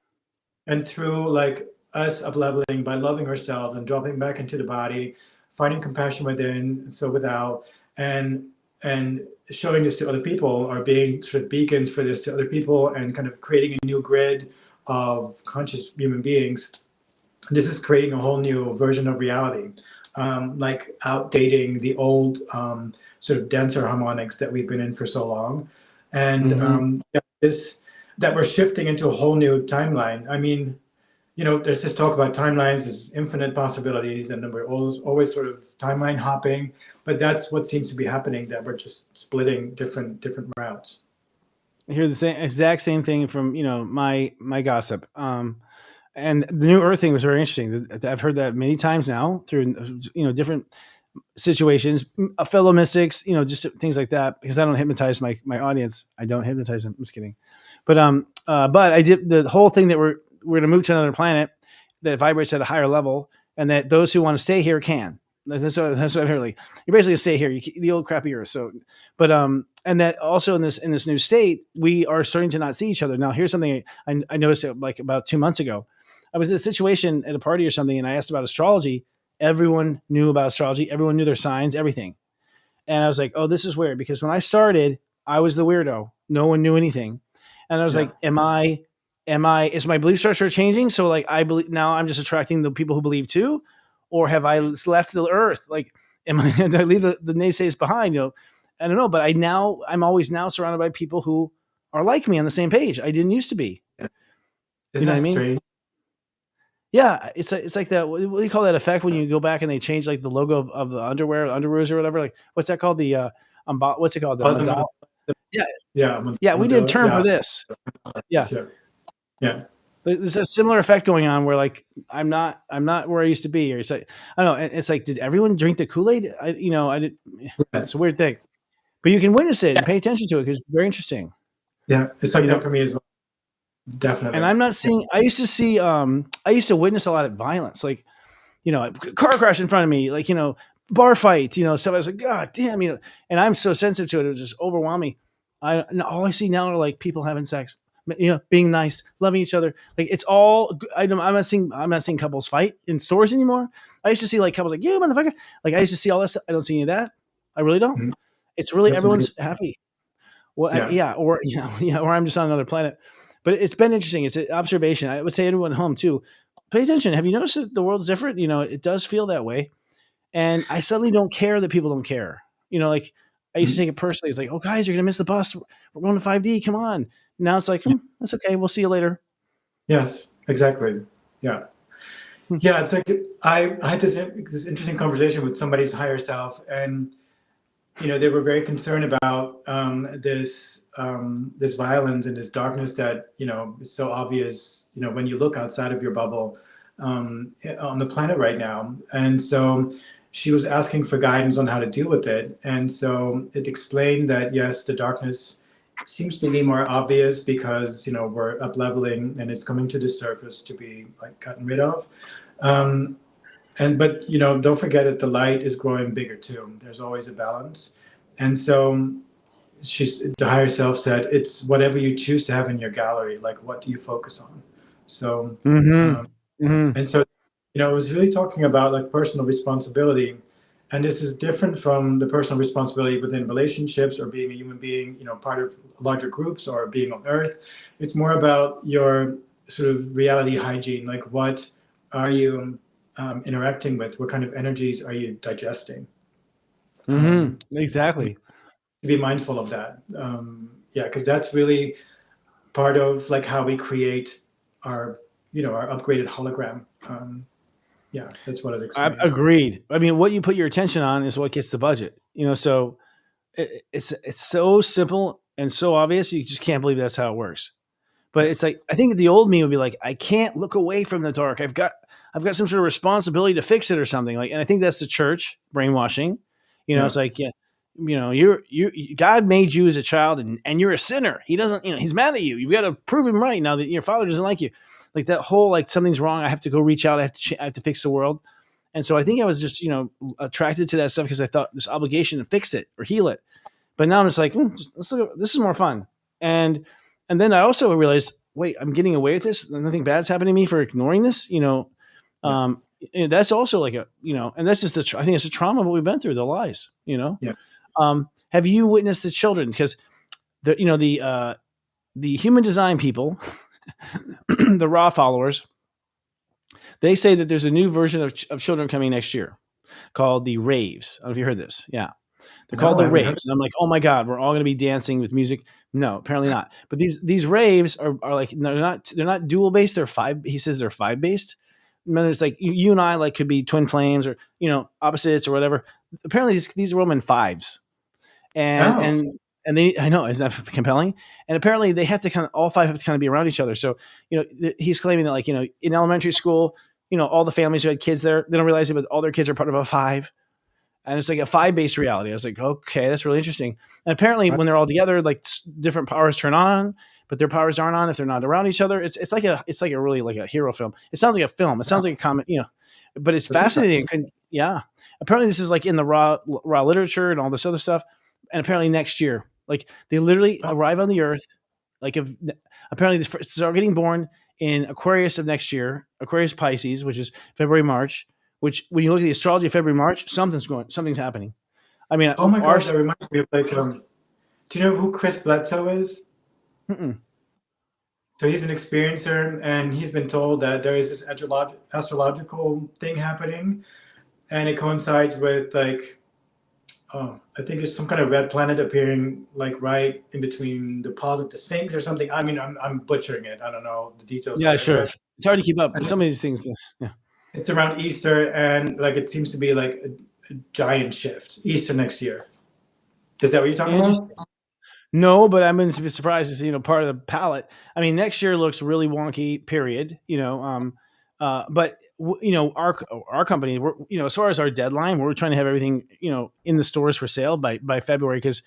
And through like us up leveling by loving ourselves and dropping back into the body, finding compassion within, so without, and showing this to other people, or being sort of beacons for this to other people, and kind of creating a new grid of conscious human beings. This is creating a whole new version of reality, like outdating the old sort of denser harmonics that we've been in for so long. And that we're shifting into a whole new timeline. I mean, there's this talk about timelines, there's infinite possibilities, and then we're always sort of timeline hopping. But that's what seems to be happening, that we're just splitting different routes. I hear the exact same thing from, my gossip. And the new Earth thing was very interesting. I've heard that many times now through, different situations, fellow mystics, just things like that, because I don't hypnotize my audience. I don't hypnotize them. I'm just kidding. But I did the whole thing that we're going to move to another planet that vibrates at a higher level, and that those who want to stay here can. That's what I've heard. Like you're basically stay here, the old crappy earth. So, but and that also in this new state, we are starting to not see each other. Now, here's something I noticed like about 2 months ago. I was in a situation at a party or something, and I asked about astrology. Everyone knew about astrology. Everyone knew their signs, everything. And I was like, oh, this is weird because when I started, I was the weirdo. No one knew anything. And I was like, is my belief structure changing? So like, I believe now I'm just attracting the people who believe too, or have I left the earth? Like, did I leave the naysayers behind? I don't know, but I'm always now surrounded by people who are like me on the same page. I didn't used to be. Isn't that strange? Yeah, it's like that. What do you call that effect when you go back and they change like the logo of the underwear, underoos or whatever? Like, what's that called? What's it called? Yeah. We did a term for this. Yeah. There's a similar effect going on where like I'm not where I used to be, or it's like I don't know. It's like, did everyone drink the Kool-Aid? I did. It's a weird thing, but you can witness it and pay attention to it because it's very interesting. Yeah, it's like that for me as well. Definitely. And I'm not seeing. I used to witness a lot of violence, like car crash in front of me, like bar fight, stuff. I was like, God damn, and I'm so sensitive to it. It was just overwhelming. All I see now are like people having sex, being nice, loving each other. Like it's all. I'm not seeing couples fight in stores anymore. I used to see like couples like, you motherfucker. Like I used to see all that stuff. I don't see any of that. I really don't. Mm-hmm. It's really everyone's happy. Well, or I'm just on another planet. But it's been interesting. It's an observation. I would say everyone at home too. Pay attention. Have you noticed that the world's different? It does feel that way. And I suddenly don't care that people don't care. Like I used to take it personally. It's like, oh, guys, you're going to miss the bus. We're going to 5D. Come on. Now it's like, that's okay. We'll see you later. Yes, exactly. Yeah. Yeah. It's like I had this interesting conversation with somebody's higher self. And, they were very concerned about this violence and this darkness that, is so obvious, when you look outside of your bubble on the planet right now. And so she was asking for guidance on how to deal with it. And so it explained that, yes, the darkness seems to be more obvious because, we're up leveling and it's coming to the surface to be like gotten rid of. But don't forget that the light is growing bigger too. There's always a balance. And so the higher self said, it's whatever you choose to have in your gallery. Like, what do you focus on? So, and so, I was really talking about like personal responsibility. And this is different from the personal responsibility within relationships or being a human being, part of larger groups or being on Earth. It's more about your sort of reality hygiene. Like, what are you interacting with? What kind of energies are you digesting? Exactly. To be mindful of that. Because that's really part of like how we create our upgraded hologram. That's what it explains. Agreed. I mean, what you put your attention on is what gets the budget. So it's so simple and so obvious. You just can't believe that's how it works. But it's like, I think the old me would be like, I can't look away from the dark. I've got some sort of responsibility to fix it or something. Like, and I think that's the church brainwashing. It's like, God made you as a child and you're a sinner. He doesn't, he's mad at you. You've got to prove him right now that your father doesn't like you. Like that whole, like something's wrong. I have to go reach out. I have to fix the world. And so I think I was just, attracted to that stuff because I thought this obligation to fix it or heal it. But now I'm just like, this is more fun. And then I also realized, wait, I'm getting away with this. Nothing bad's happening to me for ignoring this. That's also like and that's just I think it's a trauma of what we've been through, the lies. Have you witnessed the children? Because the human design people, the raw followers, they say that there's a new version of children coming next year called the raves. I don't know if you heard this. Yeah. They're called the raves. And I'm like, oh my God, we're all going to be dancing with music. No, apparently not. But these raves are like, they're not dual based. They're five. He says they're 5 based. And then there's like you and I like could be twin flames or, opposites or whatever. Apparently these are women 5s. And they, I know, isn't that compelling? And apparently they have to all 5 have to kind of be around each other. So, he's claiming that like, in elementary school, all the families who had kids there, they don't realize it, but all their kids are part of a 5. And it's like a 5-based reality. I was like, okay, that's really interesting. And apparently when they're all together, like different powers turn on, but their powers aren't on if they're not around each other. It's like a really like a hero film. It sounds like a film. It sounds like a comic, but it's That's fascinating. exciting. Yeah, apparently this is like in the raw literature and all this other stuff, and apparently next year, like they literally Oh, arrive on the Earth, like if apparently they start getting born in Aquarius of next year, Aquarius Pisces, which is February March. Which when you look at the astrology of February March, something's happening. I mean, oh my our God, that reminds me of like, do you know who Chris Bledsoe is? mm-mm. So he's an experiencer, and he's been told that there is this astrological thing happening, and it coincides with like, I think it's some kind of red planet appearing like right in between the pause of the Sphinx or something. I mean, I'm butchering it. I don't know the details of Yeah, it, sure. but It's hard to keep up. and Some of these things. Yeah, it's around Easter, and like it seems to be like a giant shift. Easter next year. Is that what you're talking about? interesting. No, but I'm going to be surprised. It's part of the palette. I mean, next year looks really wonky. Period. But our company, we're as far as our deadline, we're trying to have everything in the stores for sale by February because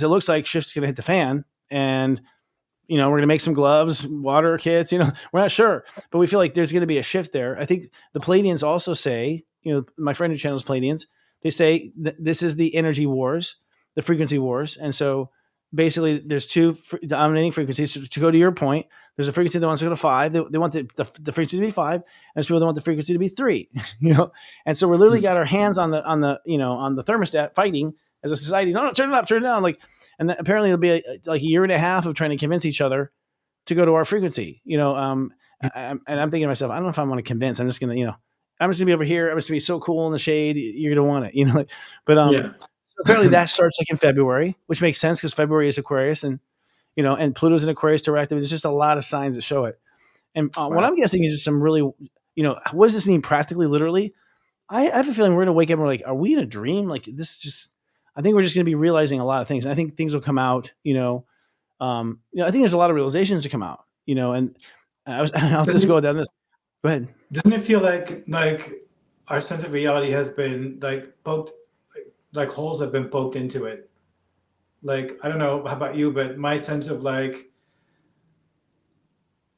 it looks like shift's going to hit the fan and we're going to make some gloves, water kits. We're not sure, but we feel like there's going to be a shift there. I think the Palladians also say, my friend who channels Palladians, they say this is the energy wars, the frequency wars. And so basically there's two dominating frequencies. So to go to your point, there's a frequency that wants to go to five. They want the frequency to be five, and there's people that want the frequency to be three, And so we're literally got our hands on the thermostat fighting as a society. No, turn it up, turn it down. And then apparently it'll be like a year and a half of trying to convince each other to go to our frequency, and I'm thinking to myself, I don't know if I want to convince. I'm just going to, I'm just gonna be over here. I'm just gonna be so cool in the shade. You're gonna want it, but Yeah. so apparently that starts like in February, which makes sense because February is Aquarius, and and Pluto's in Aquarius direct. There's just a lot of signs that show it. And what Wow. I'm guessing is just some really, what does this mean practically, literally? I have a feeling we're gonna wake up and we're like, are we in a dream? Like this just, I think we're just gonna be realizing a lot of things. And I think things will come out, I think there's a lot of realizations to come out, and I'll just Doesn't go down this. Go ahead. doesn't it feel like our sense of reality has been like poked, like holes have been poked into it? Like I don't know how about you, but my sense of like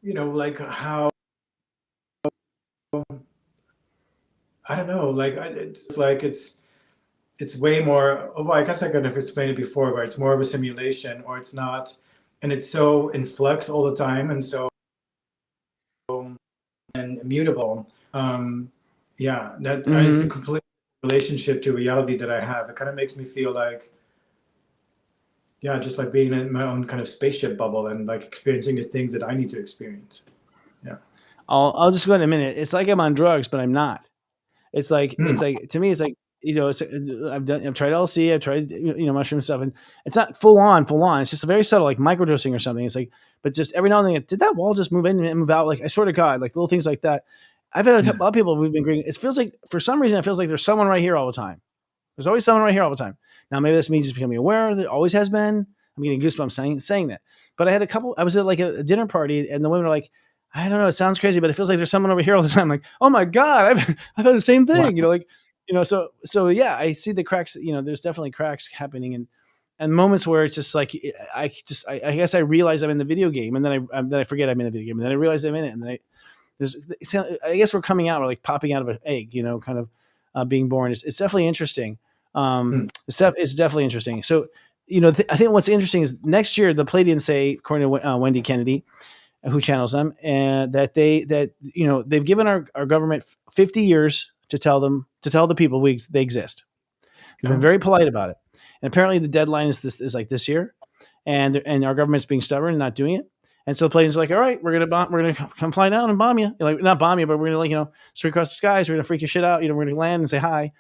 like how I don't know, like it's like it's way more. Oh, well, I guess I could have explained it before, where it's more of a simulation, or it's not, and it's so in flux all the time, and so and immutable. Yeah, that it's a Mm-hmm. complete relationship to reality that I have. It kind of makes me feel like, yeah, just like being in my own kind of spaceship bubble and like experiencing the things that I need to experience. Yeah. I'll just go in a minute. It's like I'm on drugs, but I'm not. Hmm. It's like to me, it's like I've tried LC, I've tried mushroom stuff, and it's not full on, full on. It's just a very subtle, like microdosing or something. It's like, but just every now and then, did that wall just move in and move out? Like I swear to God, like little things like that. I've had a Yeah. couple of people who've been agreeing. It feels like for some reason, it feels like there's someone right here all the time. There's always someone right here all the time. Now maybe that's me just becoming aware that it always has been. I'm getting goosebumps saying that. But I had a couple. I was at like a dinner party, and the women were like, I don't know. It sounds crazy, but it feels like there's someone over here all the time. I'm like, oh my God, I've had the same Wow. thing. So yeah, I see the cracks. There's definitely cracks happening, and moments where it's just like I guess I realize I'm in the video game, and then I forget I'm in the video game, and then I realize I'm in it, and then I guess we're coming out, we're like popping out of an egg, kind of being born. It's definitely interesting. Hmm. It's definitely interesting. So I think what's interesting is next year the Palladians say, according to Wendy Kennedy, who channels them, and they've given our government 50 years to tell the people they exist. They've been Oh, very polite about it, and apparently the deadline is like this year, and our government's being stubborn and not doing it. And so the planes are like, all right, we're gonna come fly down and bomb you, like not bomb you, but we're gonna straight across the skies, we're gonna freak your shit out, we're gonna land and say hi.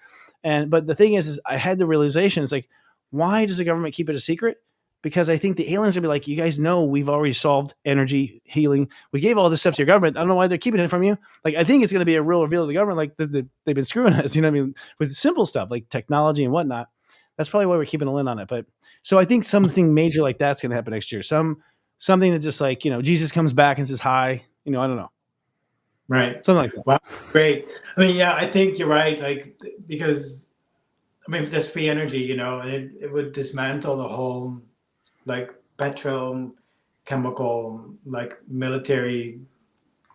But the thing is I had the realization, it's like, why does the government keep it a secret? Because I think the aliens are gonna be like, you guys know we've already solved energy healing. We gave all this stuff to your government. I don't know why they're keeping it from you. Like I think it's gonna be a real reveal to the government, like they've been screwing us. What I mean, with simple stuff like technology and whatnot. That's probably why we're keeping a lid on it. But so I think something major like that's going to happen next year. Something that just like Jesus comes back and says hi. I don't know, right. something like that. Wow. Great. I mean, yeah, I think you're right. Like, because I mean, if there's free energy, and it would dismantle the whole like petrochemical, like military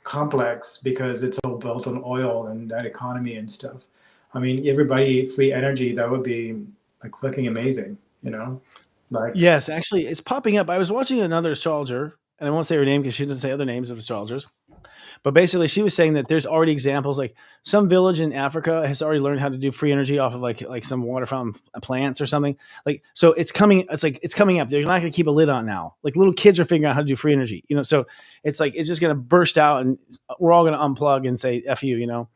complex because it's all built on oil and that economy and stuff. I mean, everybody free energy, that would be like fucking amazing, Like, Yes, actually, it's popping up. I was watching another astrologer, and I won't say her name because she doesn't say other names of astrologers. But basically, she was saying that there's already examples, like some village in Africa has already learned how to do free energy off of like some water fountain plants or something. Like, so it's coming. It's like it's coming up. They're not going to keep a lid on now. Like little kids are figuring out how to do free energy. So it's like it's just going to burst out, and we're all going to unplug and say "f you." So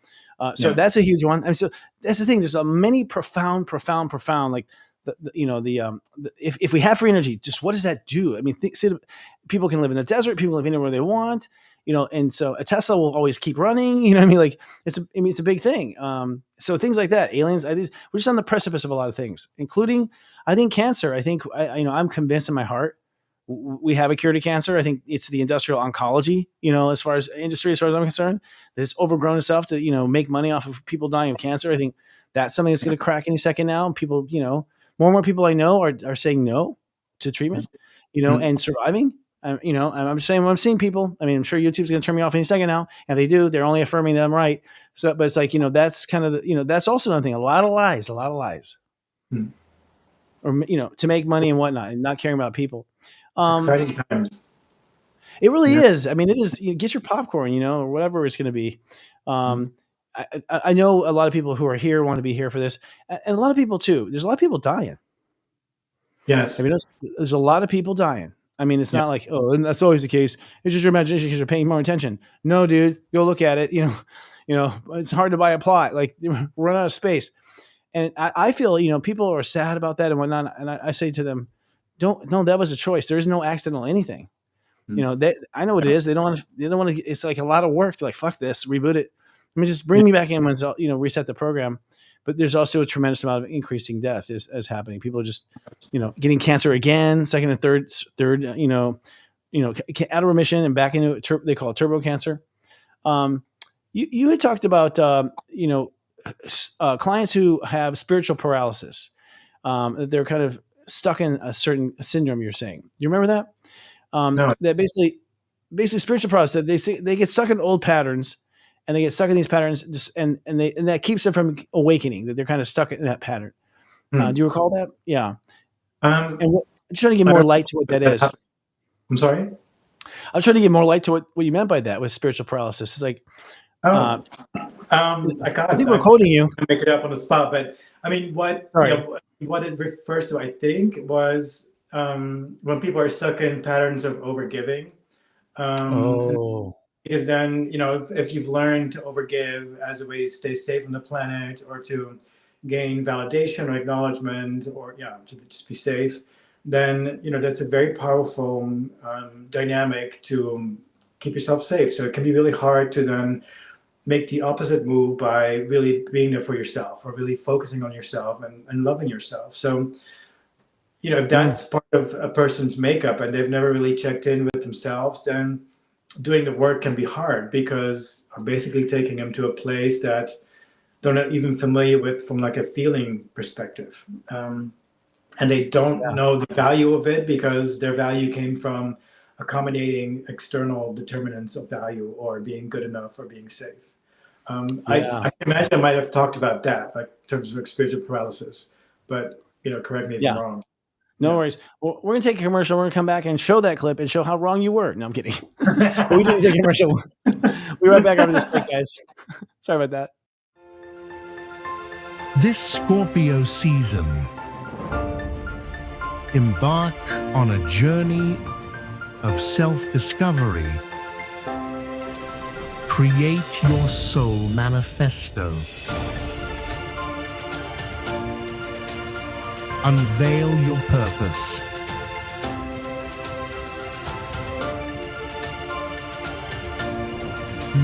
yes. that's a huge one. I mean, so that's the thing. There's many profound, like if we have free energy, just what does that do? I mean, people can live in the desert, people live anywhere they want, and so a Tesla will always keep running. You know what I mean? Like it's a big thing. So things like that, aliens, we're just on the precipice of a lot of things, including, I think, cancer. I think, I'm convinced in my heart we have a cure to cancer. I think it's the industrial oncology, as far as industry, as far as I'm concerned, that's overgrown itself to, make money off of people dying of cancer. I think that's something that's going to crack any second now. And people, more and more people I know are saying no to treatment, and surviving. And I'm saying, when I'm seeing people, I mean, I'm sure YouTube's going to turn me off any second now. And they do, they're only affirming that I'm right. So, but it's like, that's kind of, that's also another thing. A lot of lies. Mm. Or, to make money and whatnot and not caring about people. Exciting times. It really is. I mean, it is. Get your popcorn, or whatever it's going to be. I know a lot of people who are here want to be here for this, and a lot of people too. There's a lot of people dying. Yes. I mean, there's a lot of people dying. I mean, it's not like, oh, and that's always the case. It's just your imagination because you're paying more attention. No, dude, go look at it. It's hard to buy a plot. Like, we're running out of space. And I feel, people are sad about that and whatnot. And I say to them, that was a choice. There is no accidental anything. I know what it is. They don't want to, it's like a lot of work. They're like, fuck this, reboot it. I mean, just bring me back in when reset the program. But there's also a tremendous amount of increasing death is happening. People are just, getting cancer again, second and third, out of remission and back into they call it turbo cancer. You had talked about, clients who have spiritual paralysis, that they're kind of stuck in a certain syndrome. You're saying, you remember that? No. That basically spiritual paralysis. They get stuck in old patterns. And they get stuck in these patterns, and that keeps them from awakening. That they're kind of stuck in that pattern. Do you recall that? Yeah. And I'm trying to get more light to what that is. I'm sorry. I'm trying to get more light to what you meant by that with spiritual paralysis. It's like, I think we're quoting you. Make it up on the spot, but I mean, what it refers to, I think, was when people are stuck in patterns of overgiving. Because then, if you've learned to overgive as a way to stay safe on the planet or to gain validation or acknowledgement or, to just be safe, then, that's a very powerful dynamic to keep yourself safe. So it can be really hard to then make the opposite move by really being there for yourself or really focusing on yourself and loving yourself. So, if that's part of a person's makeup and they've never really checked in with themselves, then doing the work can be hard because I'm basically taking them to a place that they're not even familiar with from like a feeling perspective. And they don't know the value of it because their value came from accommodating external determinants of value or being good enough or being safe. I imagine I might have talked about that, like in terms of spiritual paralysis, but correct me if I'm wrong. No worries. Well, we're going to take a commercial. We're going to come back and show that clip and show how wrong you were. No, I'm kidding. We didn't take a commercial. We'll be right back after this break, guys. Sorry about that. This Scorpio season, embark on a journey of self-discovery. Create your soul manifesto. Unveil your purpose.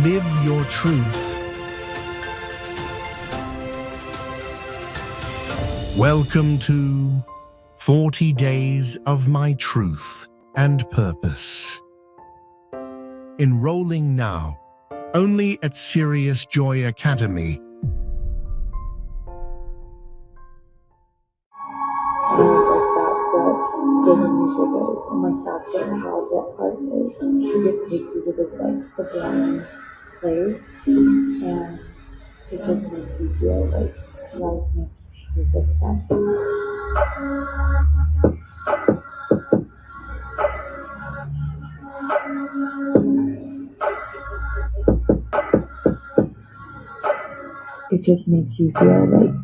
Live your truth. Welcome to 40 Days of My Truth and Purpose. Enrolling now, only at Sirius Joy Academy. Good music is, and like that's what the Hazlitt part is, because it takes you to this like sublime place, and it just makes you feel like life makes perfect sense. It just makes you feel like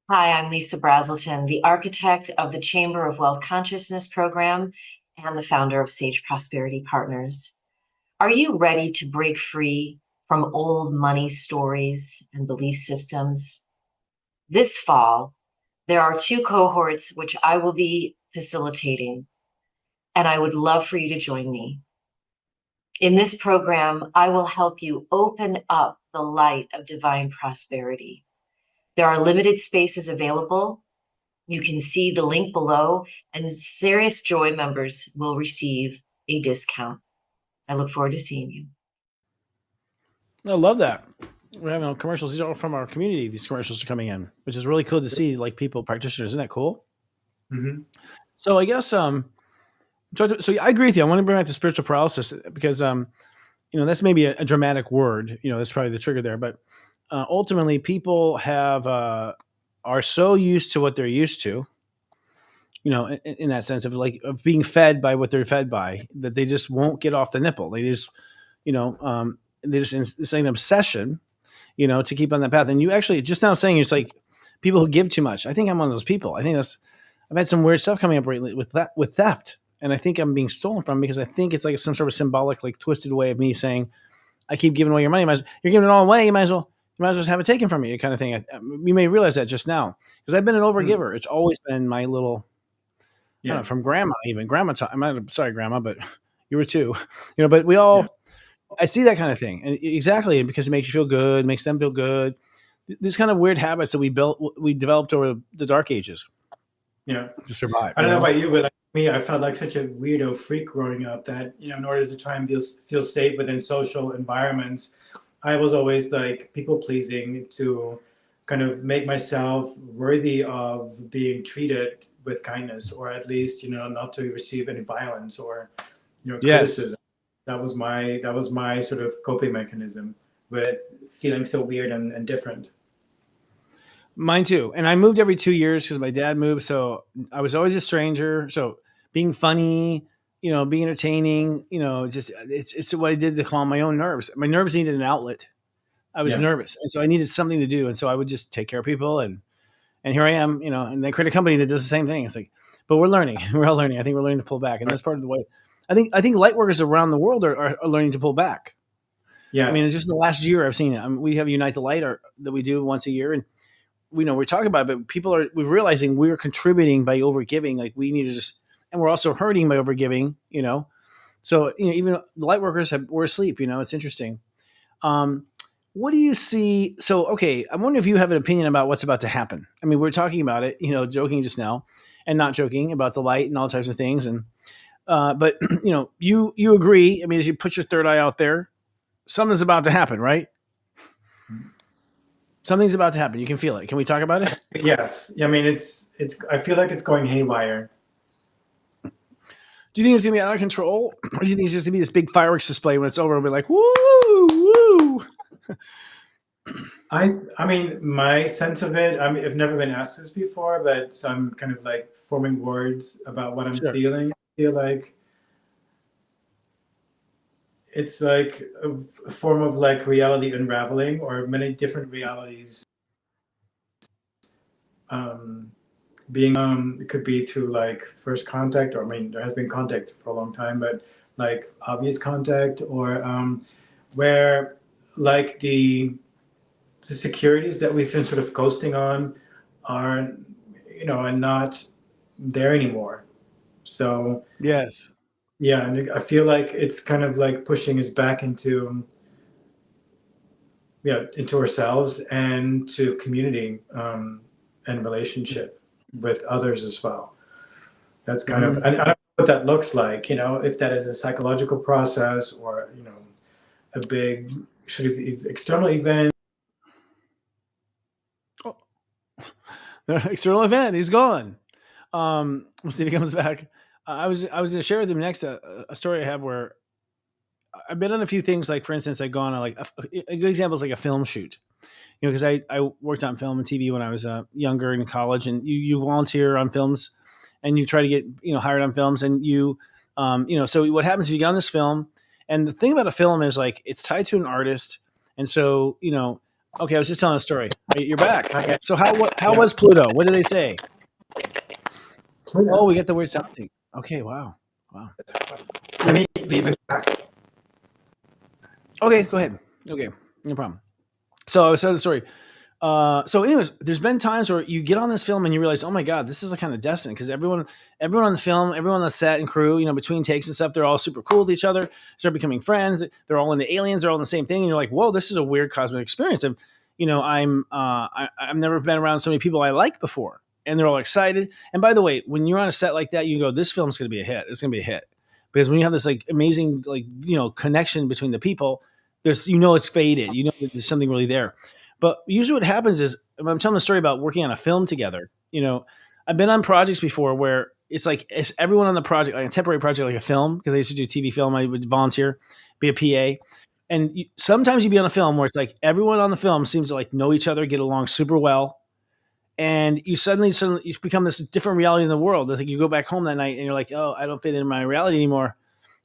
Hi, I'm Lisa Brazelton, the architect of the Chamber of Wealth Consciousness program and the founder of Sage Prosperity Partners. Are you ready to break free from old money stories and belief systems? This fall, there are 2 cohorts which I will be facilitating, and I would love for you to join me. In this program, I will help you open up the light of divine prosperity. There are limited spaces available. You can see the link below, and Serious Joy members will receive a discount. I look forward to seeing you. I love that. We're having commercials. These are all from our community. These commercials are coming in, which is really cool to see, like people, practitioners. Isn't that cool? Mm-hmm. So I guess, so I agree with you. I want to bring back the spiritual paralysis because, that's maybe a dramatic word, that's probably the trigger there, but ultimately people are so used to what they're used to, in that sense of being fed by what they're fed by, that they just won't get off the nipple. They just, it's like an obsession, to keep on that path. And you actually just now saying it's like people who give too much. I think I'm one of those people. I've had some weird stuff coming up lately with theft. And I think I'm being stolen from because I think it's like some sort of symbolic, like twisted way of me saying, I keep giving away your money. You're giving it all away. You might as well just have it taken from you, kind of thing. You may realize that just now because I've been an overgiver. It's always been my little, I don't know, from grandma, even grandma time. I'm sorry, grandma, but you were too, but we all, I see that kind of thing. And exactly. Because it makes you feel good, makes them feel good. These kind of weird habits that we developed over the dark ages. Yeah. To survive. I don't know about you, but like me, I felt like such a weirdo freak growing up that, in order to try and feel safe within social environments, I was always like people pleasing to kind of make myself worthy of being treated with kindness, or at least, not to receive any violence or, criticism. That was my sort of coping mechanism with feeling so weird and different. Mine too. And I moved every 2 years because my dad moved. So I was always a stranger. So being funny, being entertaining, just it's what I did to calm my own nerves. My nerves needed an outlet. I was nervous. And so I needed something to do. And so I would just take care of people. And here I am, and they create a company that does the same thing. It's like, but we're learning. We're all learning. I think we're learning to pull back. And that's part of the way. I think light workers around the world are learning to pull back. Yes. I mean, just in the last year I've seen it. We have Unite the Light that we do once a year. And we're talking about it, but we're realizing we're contributing by overgiving. Like we need to and we're also hurting by overgiving, So, even the light workers were asleep, it's interesting. What do you see? So, okay, I'm wondering if you have an opinion about what's about to happen. I mean, we're talking about it, joking just now and not joking about the light and all types of things. And, but you agree. I mean, as you put your third eye out there, something's about to happen, right? Something's about to happen. You can feel it. Can we talk about it? Yes. I mean, I feel like it's going haywire. Do you think it's going to be out of control? Or do you think it's just going to be this big fireworks display when it's over? We'll be like, woo, woo. I mean, my sense of it, I've never been asked this before, but I'm kind of like forming words about what I'm feeling. I feel like it's like a form of like reality unraveling, or many different realities being it could be through like first contact, or I mean there has been contact for a long time, but like obvious contact, or where like the securities that we've been sort of coasting on are are not there anymore. So yes, yeah, and I feel like it's kind of like pushing us back into into ourselves and to community and relationship with others as well. That's kind of, and I don't know what that looks like, if that is a psychological process or, a big sort of external event. Oh. The external event, he's gone. We'll see if he comes back. I was going to share with him next a story I have where I've been on a few things. Like, for instance, I've gone on like a good example is like a film shoot. Because I worked on film and TV when I was younger in college, and you volunteer on films, and you try to get hired on films, and so what happens is you get on this film, and the thing about a film is like it's tied to an artist, and so okay, I was just telling a story. You're back. So how was Pluto? What did they say? Pluto. Oh, we get the weird sound thing. Okay, wow. Let me leave it back. Okay, go ahead. Okay, no problem. So I was telling the story. So anyways, there's been times where you get on this film and you realize, oh my God, this is a kind of destiny, because everyone on the film, everyone on the set and crew, between takes and stuff, they're all super cool with each other, start becoming friends. They're all into aliens. They're all in the same thing. And you're like, whoa, this is a weird cosmic experience. I've never been around so many people I like before, and they're all excited. And by the way, when you're on a set like that, you go, this film's going to be a hit. It's going to be a hit, because when you have this like amazing, connection between the people, there's, it's faded, there's something really there. But usually what happens is, I'm telling a story about working on a film together. I've been on projects before where it's everyone on the project, like a temporary project, like a film, because I used to do TV film. I would volunteer, be a PA. And sometimes you'd be on a film where it's like everyone on the film seems to like know each other, get along super well. And you suddenly you become this different reality in the world. It's like you go back home that night and you're like, oh, I don't fit in my reality anymore.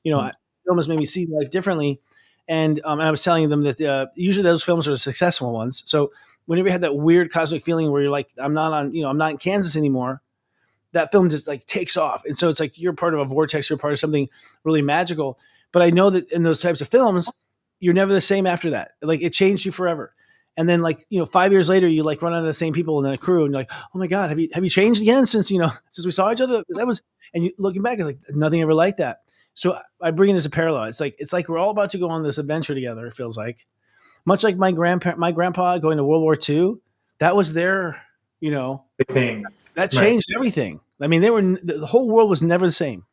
Film has made me see life differently. And I was telling them that usually those films are the successful ones. So whenever you had that weird cosmic feeling where you're like, I'm not in Kansas anymore, that film just like takes off. And so it's like you're part of a vortex, you're part of something really magical. But I know that in those types of films, you're never the same after that. Like it changed you forever. And then 5 years later, you like run into the same people in the crew, and you're like, oh my God, have you changed again since we saw each other? And you looking back, it's like nothing ever like that. So I bring it as a parallel. It's like we're all about to go on this adventure together. It feels like, much like my grandpa going to World War II. That was their, thing. That changed everything. I mean, the whole world was never the same.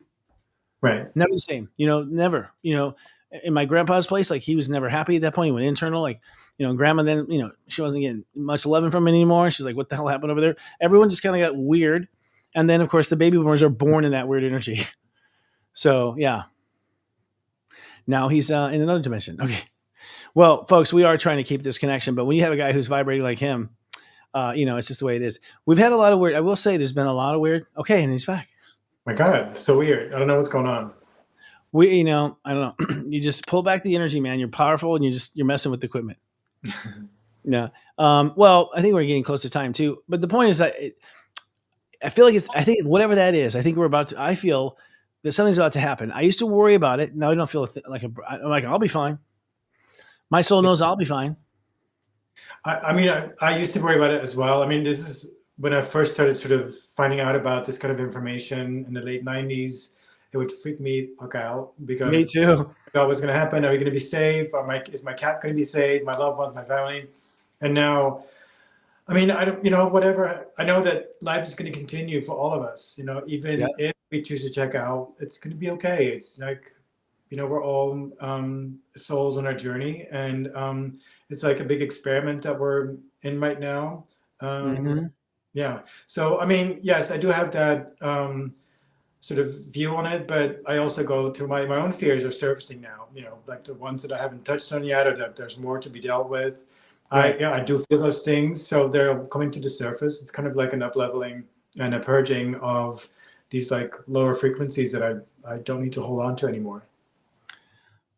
Right. Never the same. Never. In my grandpa's place, like he was never happy at that point. He went internal. Like, grandma then, she wasn't getting much loving from him anymore. She's like, what the hell happened over there? Everyone just kind of got weird. And then, of course, the baby boomers are born in that weird energy. So, yeah. Now he's in another dimension. Okay. Well, folks, we are trying to keep this connection. But when you have a guy who's vibrating like him, it's just the way it is. We've had a lot of weird. I will say there's been a lot of weird. Okay. And he's back. My God. So weird. I don't know what's going on. I don't know. You just pull back the energy, man. You're powerful, and you're messing with the equipment. Yeah. Well, I think we're getting close to time too. But the point is that I think whatever that is, I feel that something's about to happen. I used to worry about it. Now I don't feel I'm like, I'll be fine. My soul knows I'll be fine. I used to worry about it as well. I mean, this is when I first started sort of finding out about this kind of information in the late 90s. It would freak me fuck out, because me too. What's going to happen? Are we going to be safe? Is my cat going to be safe? My loved ones, my family? And now, I mean, I don't, whatever. I know that life is going to continue for all of us. Even if we choose to check out, it's going to be okay. It's like, we're all souls on our journey, and it's like a big experiment that we're in right now. Yeah. So, I mean, yes, I do have that sort of view on it, but I also go to my own fears are surfacing now, like the ones that I haven't touched on yet, or that there's more to be dealt with. Right. I do feel those things. So they're coming to the surface. It's kind of like an up-leveling and a purging of these like lower frequencies that I don't need to hold on to anymore.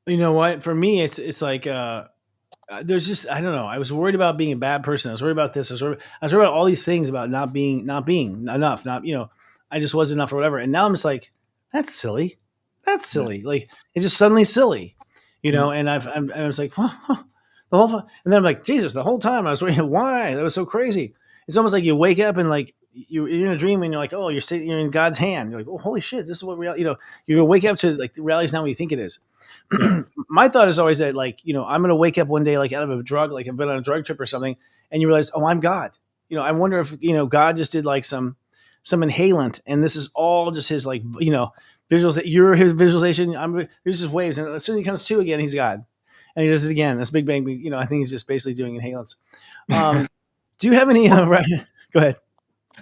You know what? For me, it's like, there's just, I don't know. I was worried about being a bad person. I was worried about this. I was worried about all these things about not being enough, I just wasn't enough or whatever. And now I'm just like, that's silly. That's silly. Yeah. Like it's just suddenly silly, and I was like, the whole, and then I'm like, Jesus, the whole time I was wondering why that was so crazy. It's almost like you wake up and like you're in a dream and you're like, oh, you're in God's hand. You're like, oh, holy shit, this is what reality. You're gonna wake up to like the reality is not what you think it is. Yeah. My thought is always that like I'm gonna wake up one day like out of a drug, like I've been on a drug trip or something, and you realize, oh, I'm God. I wonder if God just did like some inhalant, and this is all just his like visuals. You're his visualization. Here's his waves, and as soon as he comes to again, he's God, and he does it again. That's Big Bang. I think he's just basically doing inhalants. Do you have any? Right, go ahead.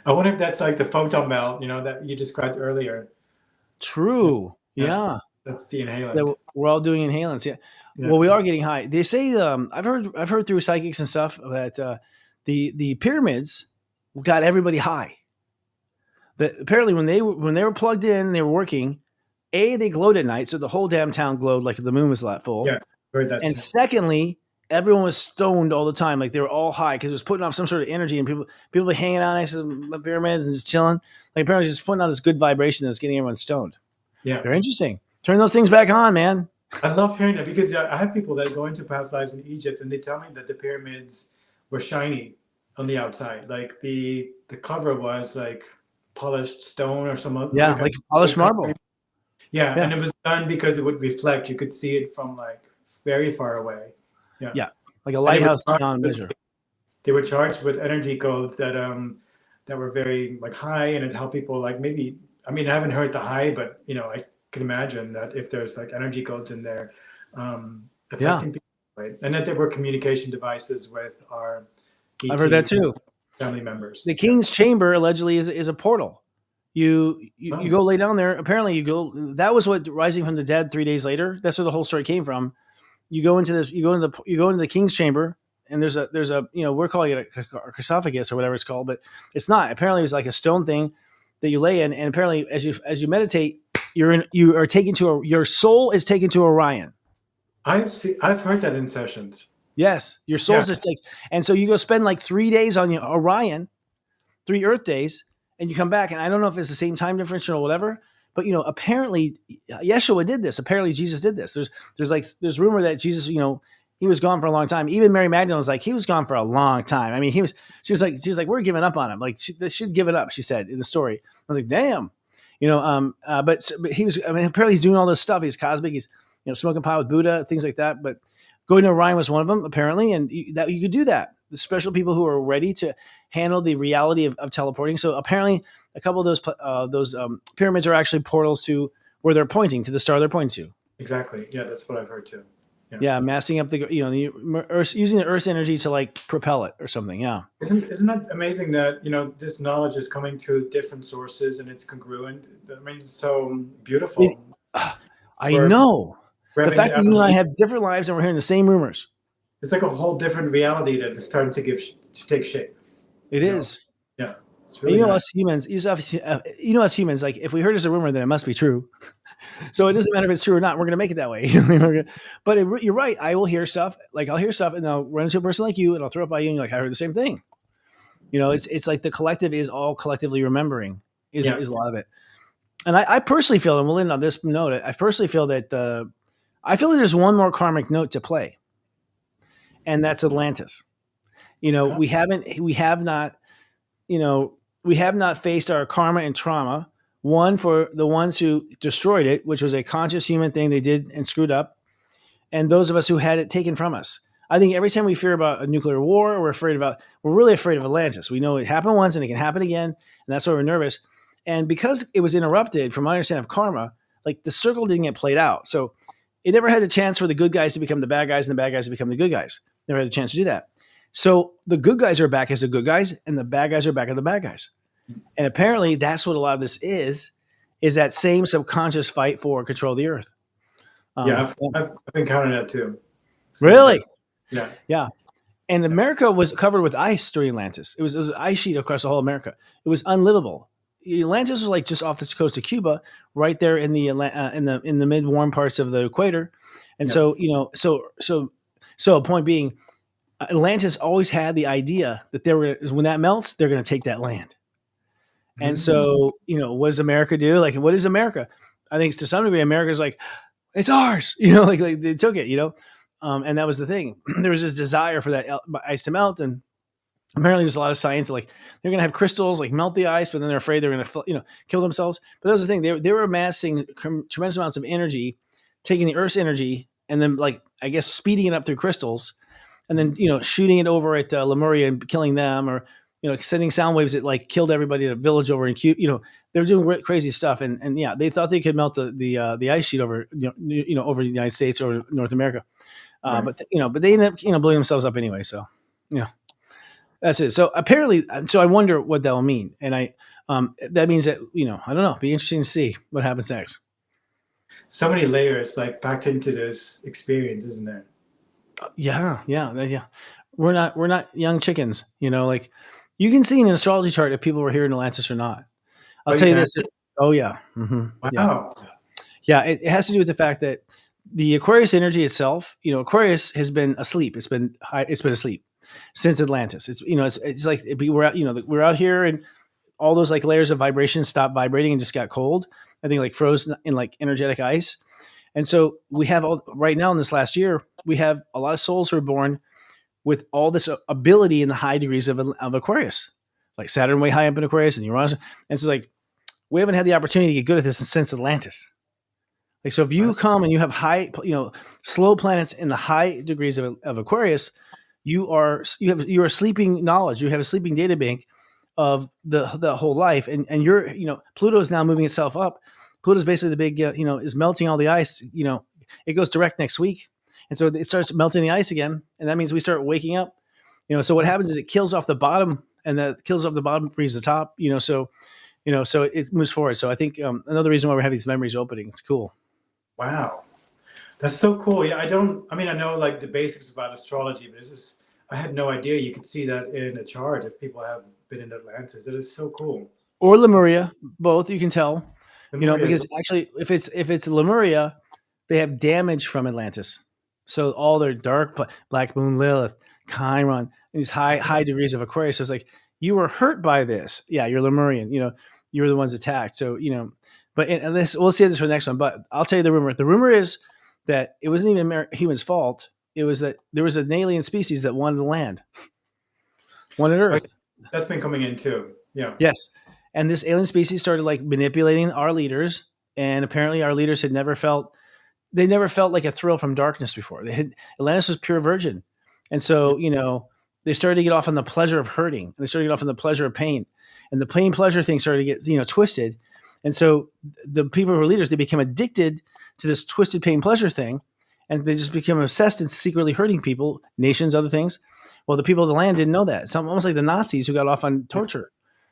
I wonder if that's like the photon melt, that you described earlier. True. Yeah. That's the inhalant. That we're all doing inhalants. Yeah. Well, we are getting high. They say I've heard through psychics and stuff that the pyramids got everybody high. That apparently when they were plugged in, they were working. They glowed at night, so the whole damn town glowed like the moon was full. Yeah, heard that. And too. Secondly, everyone was stoned all the time, like they were all high because it was putting off some sort of energy, and people were hanging out next to the pyramids and just chilling. Like apparently, just putting out this good vibration that's getting everyone stoned. Yeah, very interesting. Turn those things back on, man. I love hearing that because I have people that go into past lives in Egypt and they tell me that the pyramids were shiny on the outside, like the cover was like polished stone or some other. Yeah, like polished marble. Yeah, and it was done because it would reflect. You could see it from like very far away. Yeah, like a lighthouse beyond measure. They were charged with energy codes that were very like high, and it helped people like maybe. I mean, I haven't heard the high, but I can imagine that if there's like energy codes in there, affecting people, right? And that there were communication devices with our ETs. I've heard that too. Family members. The King's Chamber allegedly is a portal. You go lay down there. Apparently, you go. That was what rising from the dead 3 days later. That's where the whole story came from. You go into this. You go into the King's Chamber, and there's a we're calling it a sarcophagus or whatever it's called, but it's not. Apparently, it was like a stone thing that you lay in, and apparently, as you meditate, your soul is taken to Orion. I've heard that in sessions. Yes, your soul's just like, and so you go spend like 3 days on Orion, 3 Earth days, and you come back. And I don't know if it's the same time difference or whatever, but apparently Yeshua did this. Apparently Jesus did this. There's rumor that Jesus, he was gone for a long time. Even Mary Magdalene was like, he was gone for a long time. I mean, she was like, we're giving up on him. Like they should give it up. She said in the story. I was like, damn. But he was. I mean, apparently he's doing all this stuff. He's cosmic. He's smoking pot with Buddha, things like that. But going to Orion was one of them, apparently, and that you could do that. The special people who are ready to handle the reality of teleporting. So apparently, a couple of those pyramids are actually portals to where they're pointing to the star they're pointing to. Exactly. Yeah, that's what I've heard too. Yeah, massing up the Earth, using the Earth's energy to like propel it or something. Yeah. Isn't that amazing that this knowledge is coming through different sources and it's congruent? I mean, it's so beautiful. I know. The fact that you and I have different lives and we're hearing the same rumors. It's like a whole different reality that is starting to take shape. It is. Yeah. It's really us humans, us humans, like if we heard it's a rumor, then it must be true. So it doesn't matter if it's true or not. We're going to make it that way. But you're right. I will hear stuff. Like I'll hear stuff and I'll run into a person like you and I'll throw it by you and you're like, I heard the same thing. It's like the collective is all collectively remembering is a lot of it. And I personally feel, and we'll end on this note, I personally feel that there's one more karmic note to play. And that's Atlantis. We have not faced our karma and trauma. One, for the ones who destroyed it, which was a conscious human thing they did and screwed up, and those of us who had it taken from us. I think every time we fear about a nuclear war, we're really afraid of Atlantis. We know it happened once and it can happen again, and that's why we're nervous. And because it was interrupted, from my understanding of karma, like the circle didn't get played out. So it never had a chance for the good guys to become the bad guys and the bad guys to become the good guys. Never had a chance to do that. So the good guys are back as the good guys and the bad guys are back as the bad guys. And apparently that's what a lot of this is that same subconscious fight for control of the earth. I've encountered that too. So, really? Yeah. Yeah. And America was covered with ice during Atlantis. It was an ice sheet across the whole America. It was unlivable. Atlantis was like just off the coast of Cuba, right there in the mid warm parts of the equator. And so a point being, Atlantis always had the idea that when that melts, they're going to take that land. And so, what does America do? Like, what is America? I think to some degree, America's like, it's ours, like they took it, and that was the thing. There was this desire for that ice to melt. And apparently there's a lot of science like they're going to have crystals like melt the ice, but then they're afraid they're going to kill themselves. But that was the thing; they were amassing tremendous amounts of energy, taking the Earth's energy and then like I guess speeding it up through crystals, and then shooting it over at Lemuria and killing them, or sending sound waves that like killed everybody in a village over in Q. They were doing crazy stuff, and yeah, they thought they could melt the ice sheet over over the United States or North America, Right. but they ended up blowing themselves up anyway. So that's it. So apparently, so I wonder what that'll mean, and that means that I don't know. It'd be interesting to see what happens next. So many layers like packed into this experience, isn't there? Yeah. We're not young chickens, like you can see in an astrology chart if people were here in Atlantis or not. I'll tell you this. Oh yeah. Wow. Yeah. It has to do with the fact that the Aquarius energy itself, Aquarius has been asleep. It's been asleep since Atlantis. It's like we're out, we're out here and all those like layers of vibration stopped vibrating and just got cold. I think like froze in like energetic ice. And so we have right now in this last year, we have a lot of souls who are born with all this ability in the high degrees of Aquarius, like Saturn way high up in Aquarius and Uranus. And so like, we haven't had the opportunity to get good at this since Atlantis. Like, so if you come and you have high, slow planets in the high degrees of Aquarius, you are sleeping knowledge. You have a sleeping data bank of the whole life. And you're, Pluto is now moving itself up. Pluto's basically the big, is melting all the ice. It goes direct next week. And so it starts melting the ice again. And that means we start waking up. So what happens is it kills off the bottom, and that kills off the bottom, frees the top, so it moves forward. So I think another reason why we're having these memories opening, it's cool. Wow. That's so cool. Yeah, I know like the basics about astrology, but I had no idea you could see that in a chart if people have been in Atlantis. It is so cool. Or Lemuria, both, you can tell. Lemuria because actually if it's Lemuria, they have damage from Atlantis. So all their dark Black Moon, Lilith, Chiron, these high degrees of Aquarius. So it's like, you were hurt by this. Yeah, you're Lemurian. You were the ones attacked. So but and this, we'll see this for the next one. But I'll tell you the rumor. The rumor is that it wasn't even humans' fault. It was that there was an alien species that wanted the land, wanted Earth. That's been coming in too. Yeah. Yes. And this alien species started like manipulating our leaders. And apparently our leaders had never felt like a thrill from darkness before. Atlantis was pure virgin. And so, they started to get off on the pleasure of hurting, and they started to get off on the pleasure of pain. And the pain pleasure thing started to get, twisted. And so the people who were leaders, they became addicted to this twisted pain pleasure thing. And they just became obsessed and secretly hurting people, nations, other things. Well, the people of the land didn't know that. It's almost like the Nazis who got off on torture.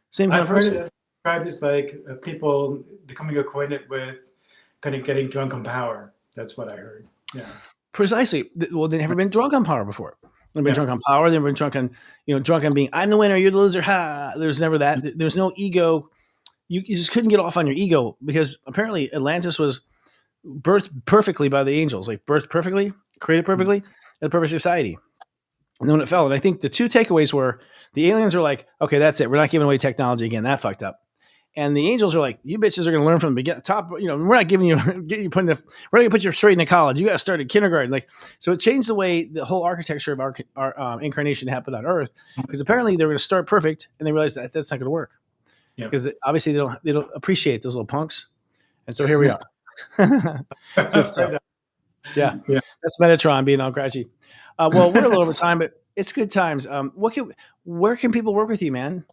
Same kind of person. I've heard it described as like people becoming acquainted with kind of getting drunk on power. That's what I heard. Yeah. Precisely. Well, they've never been drunk on power before. They've been drunk on power. They've been drunk on, drunk on being, I'm the winner, you're the loser. Ha! There's never that. There's no ego. You just couldn't get off on your ego, because apparently Atlantis was birthed perfectly by the angels, like birthed perfectly, created perfectly, in a perfect society. And then when it fell, and I think the two takeaways were the aliens are like, okay, that's it. We're not giving away technology again. That fucked up. And the angels are like, you bitches are going to learn from the top. We're not giving you, we're not going to put you straight into college. You got to start at kindergarten. Like, so it changed the way the whole architecture of our incarnation happened on Earth, because apparently they were going to start perfect, and they realized that that's not going to work. Because obviously they don't appreciate those little punks. And so here we are. Yeah. That's Metatron being all grouchy. Well, we're a little over time, but it's good times. Where can people work with you, man?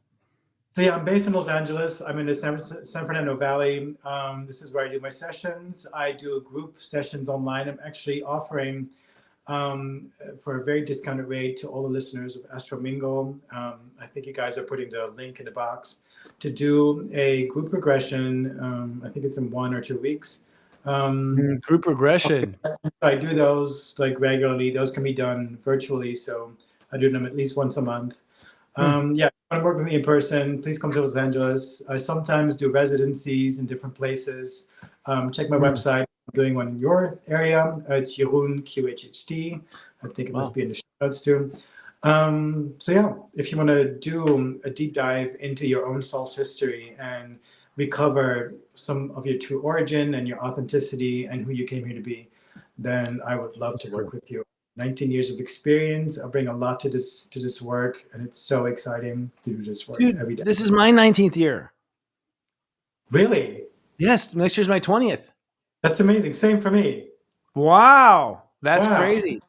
So yeah, I'm based in Los Angeles. I'm in the San Fernando Valley. This is where I do my sessions. I do group sessions online. I'm actually offering for a very discounted rate to all the listeners of Astro Mingle. I think you guys are putting the link in the box to do a group regression. I think it's in 1 or 2 weeks. Group regression. I do those like regularly. Those can be done virtually, so I do them at least once a month. Yeah, if you want to work with me in person, please come to Los Angeles. I sometimes do residencies in different places. Check my website. I'm doing one in your area. It's Jeroen QHHT. I think it must be in the show notes too. So yeah, if you want to do a deep dive into your own soul's history and recover some of your true origin and your authenticity and who you came here to be, then I would love to work with you. 19 years of experience. I bring a lot to this work, and it's so exciting to do this work every day. This is my 19th year. Really? Yes, next year's my 20th. That's amazing. Same for me. Wow, that's crazy.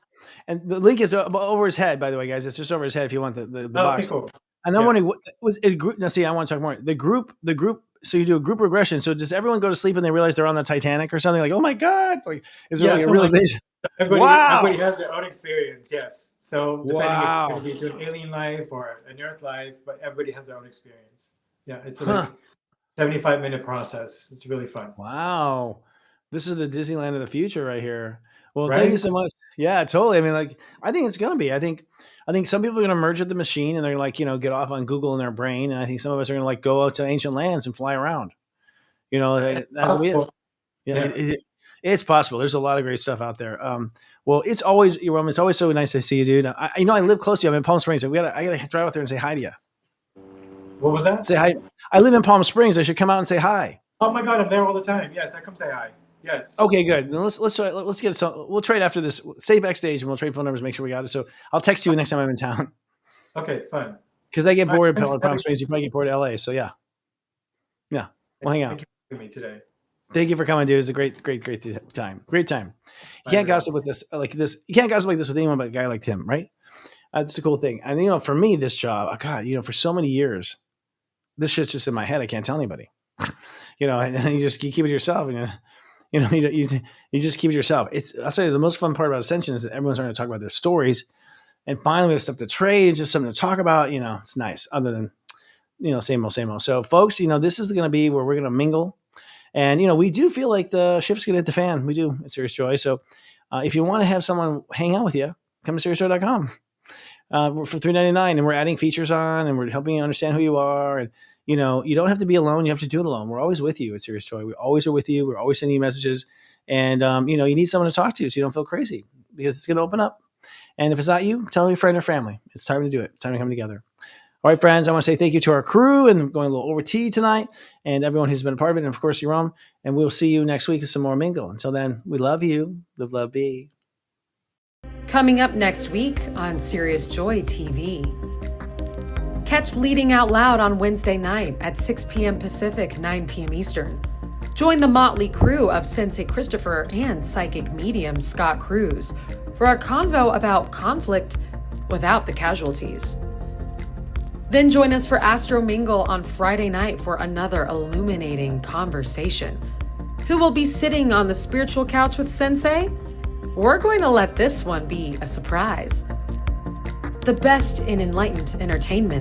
And the link is over his head, by the way, guys. It's just over his head if you want the box. Okay, cool. And I'm wondering, what was it? Now, see, I want to talk more. The group. So you do a group regression. So does everyone go to sleep and they realize they're on the Titanic or something? Like, oh my God! Like, is there like a realization? Everybody has their own experience. Yes. So depending if Wow. it's going to be to an alien life or an Earth life, but everybody has their own experience. Yeah, it's a 75-minute process. It's really fun. Wow. This is the Disneyland of the future right here. Well, thank you so much. Yeah, totally. I mean, like, I think it's going to be. I think some people are going to merge with the machine and they're like, get off on Google in their brain. And I think some of us are going to like go out to ancient lands and fly around. That's it. Yeah, it's possible. There's a lot of great stuff out there. Well, it's always so nice to see you, dude. I live close to you. I'm in Palm Springs. So I gotta drive out there and say hi to you. What was that? Say hi. I live in Palm Springs. I should come out and say hi. Oh my God, I'm there all the time. Yes, I come say hi. Yes. Okay, good. Then let's get some. We'll trade after this. Stay backstage and we'll trade phone numbers. Make sure we got it. So I'll text you next time I'm in town. Okay, fun. Because I get bored of Palm Springs. You probably get bored of LA. So yeah. We'll hang out. Thank you for me today. Thank you for coming, dude. It's a great time. Great time. You can't gossip with this like this. You can't gossip like this with anyone but a guy like Tim, right? That's the cool thing. And for me, this job, oh God, for so many years, this shit's just in my head. I can't tell anybody. And you keep it to yourself, and you just keep it to yourself. I'll tell you, the most fun part about Ascension is that everyone's starting to talk about their stories, and finally we have stuff to trade, just something to talk about. It's nice. Other than same old. So, folks, this is going to be where we're going to mingle. And, we do feel like the shift's going to hit the fan. We do at Serious Joy. So if you want to have someone hang out with you, come to seriousjoy.com for $3.99. And we're adding features on, and we're helping you understand who you are. And, you don't have to be alone. You have to do it alone. We're always with you at Serious Joy. We always are with you. We're always sending you messages. And, you need someone to talk to so you don't feel crazy, because it's going to open up. And if it's not you, tell your friend or family. It's time to do it. It's time to come together. All right, friends, I want to say thank you to our crew, and I'm going a little over tea tonight, and everyone who's been a part of it, and of course, Jeroen. And we'll see you next week with some more Mingle. Until then, we love you. Live, love, be. Coming up next week on Serious Joy TV. Catch Leading Out Loud on Wednesday night at 6 p.m. Pacific, 9 p.m. Eastern. Join the motley crew of Sensei Christopher and psychic medium Scott Cruz for a convo about conflict without the casualties. Then join us for Astro Mingle on Friday night for another illuminating conversation. Who will be sitting on the spiritual couch with Sensei? We're going to let this one be a surprise. The best in enlightened entertainment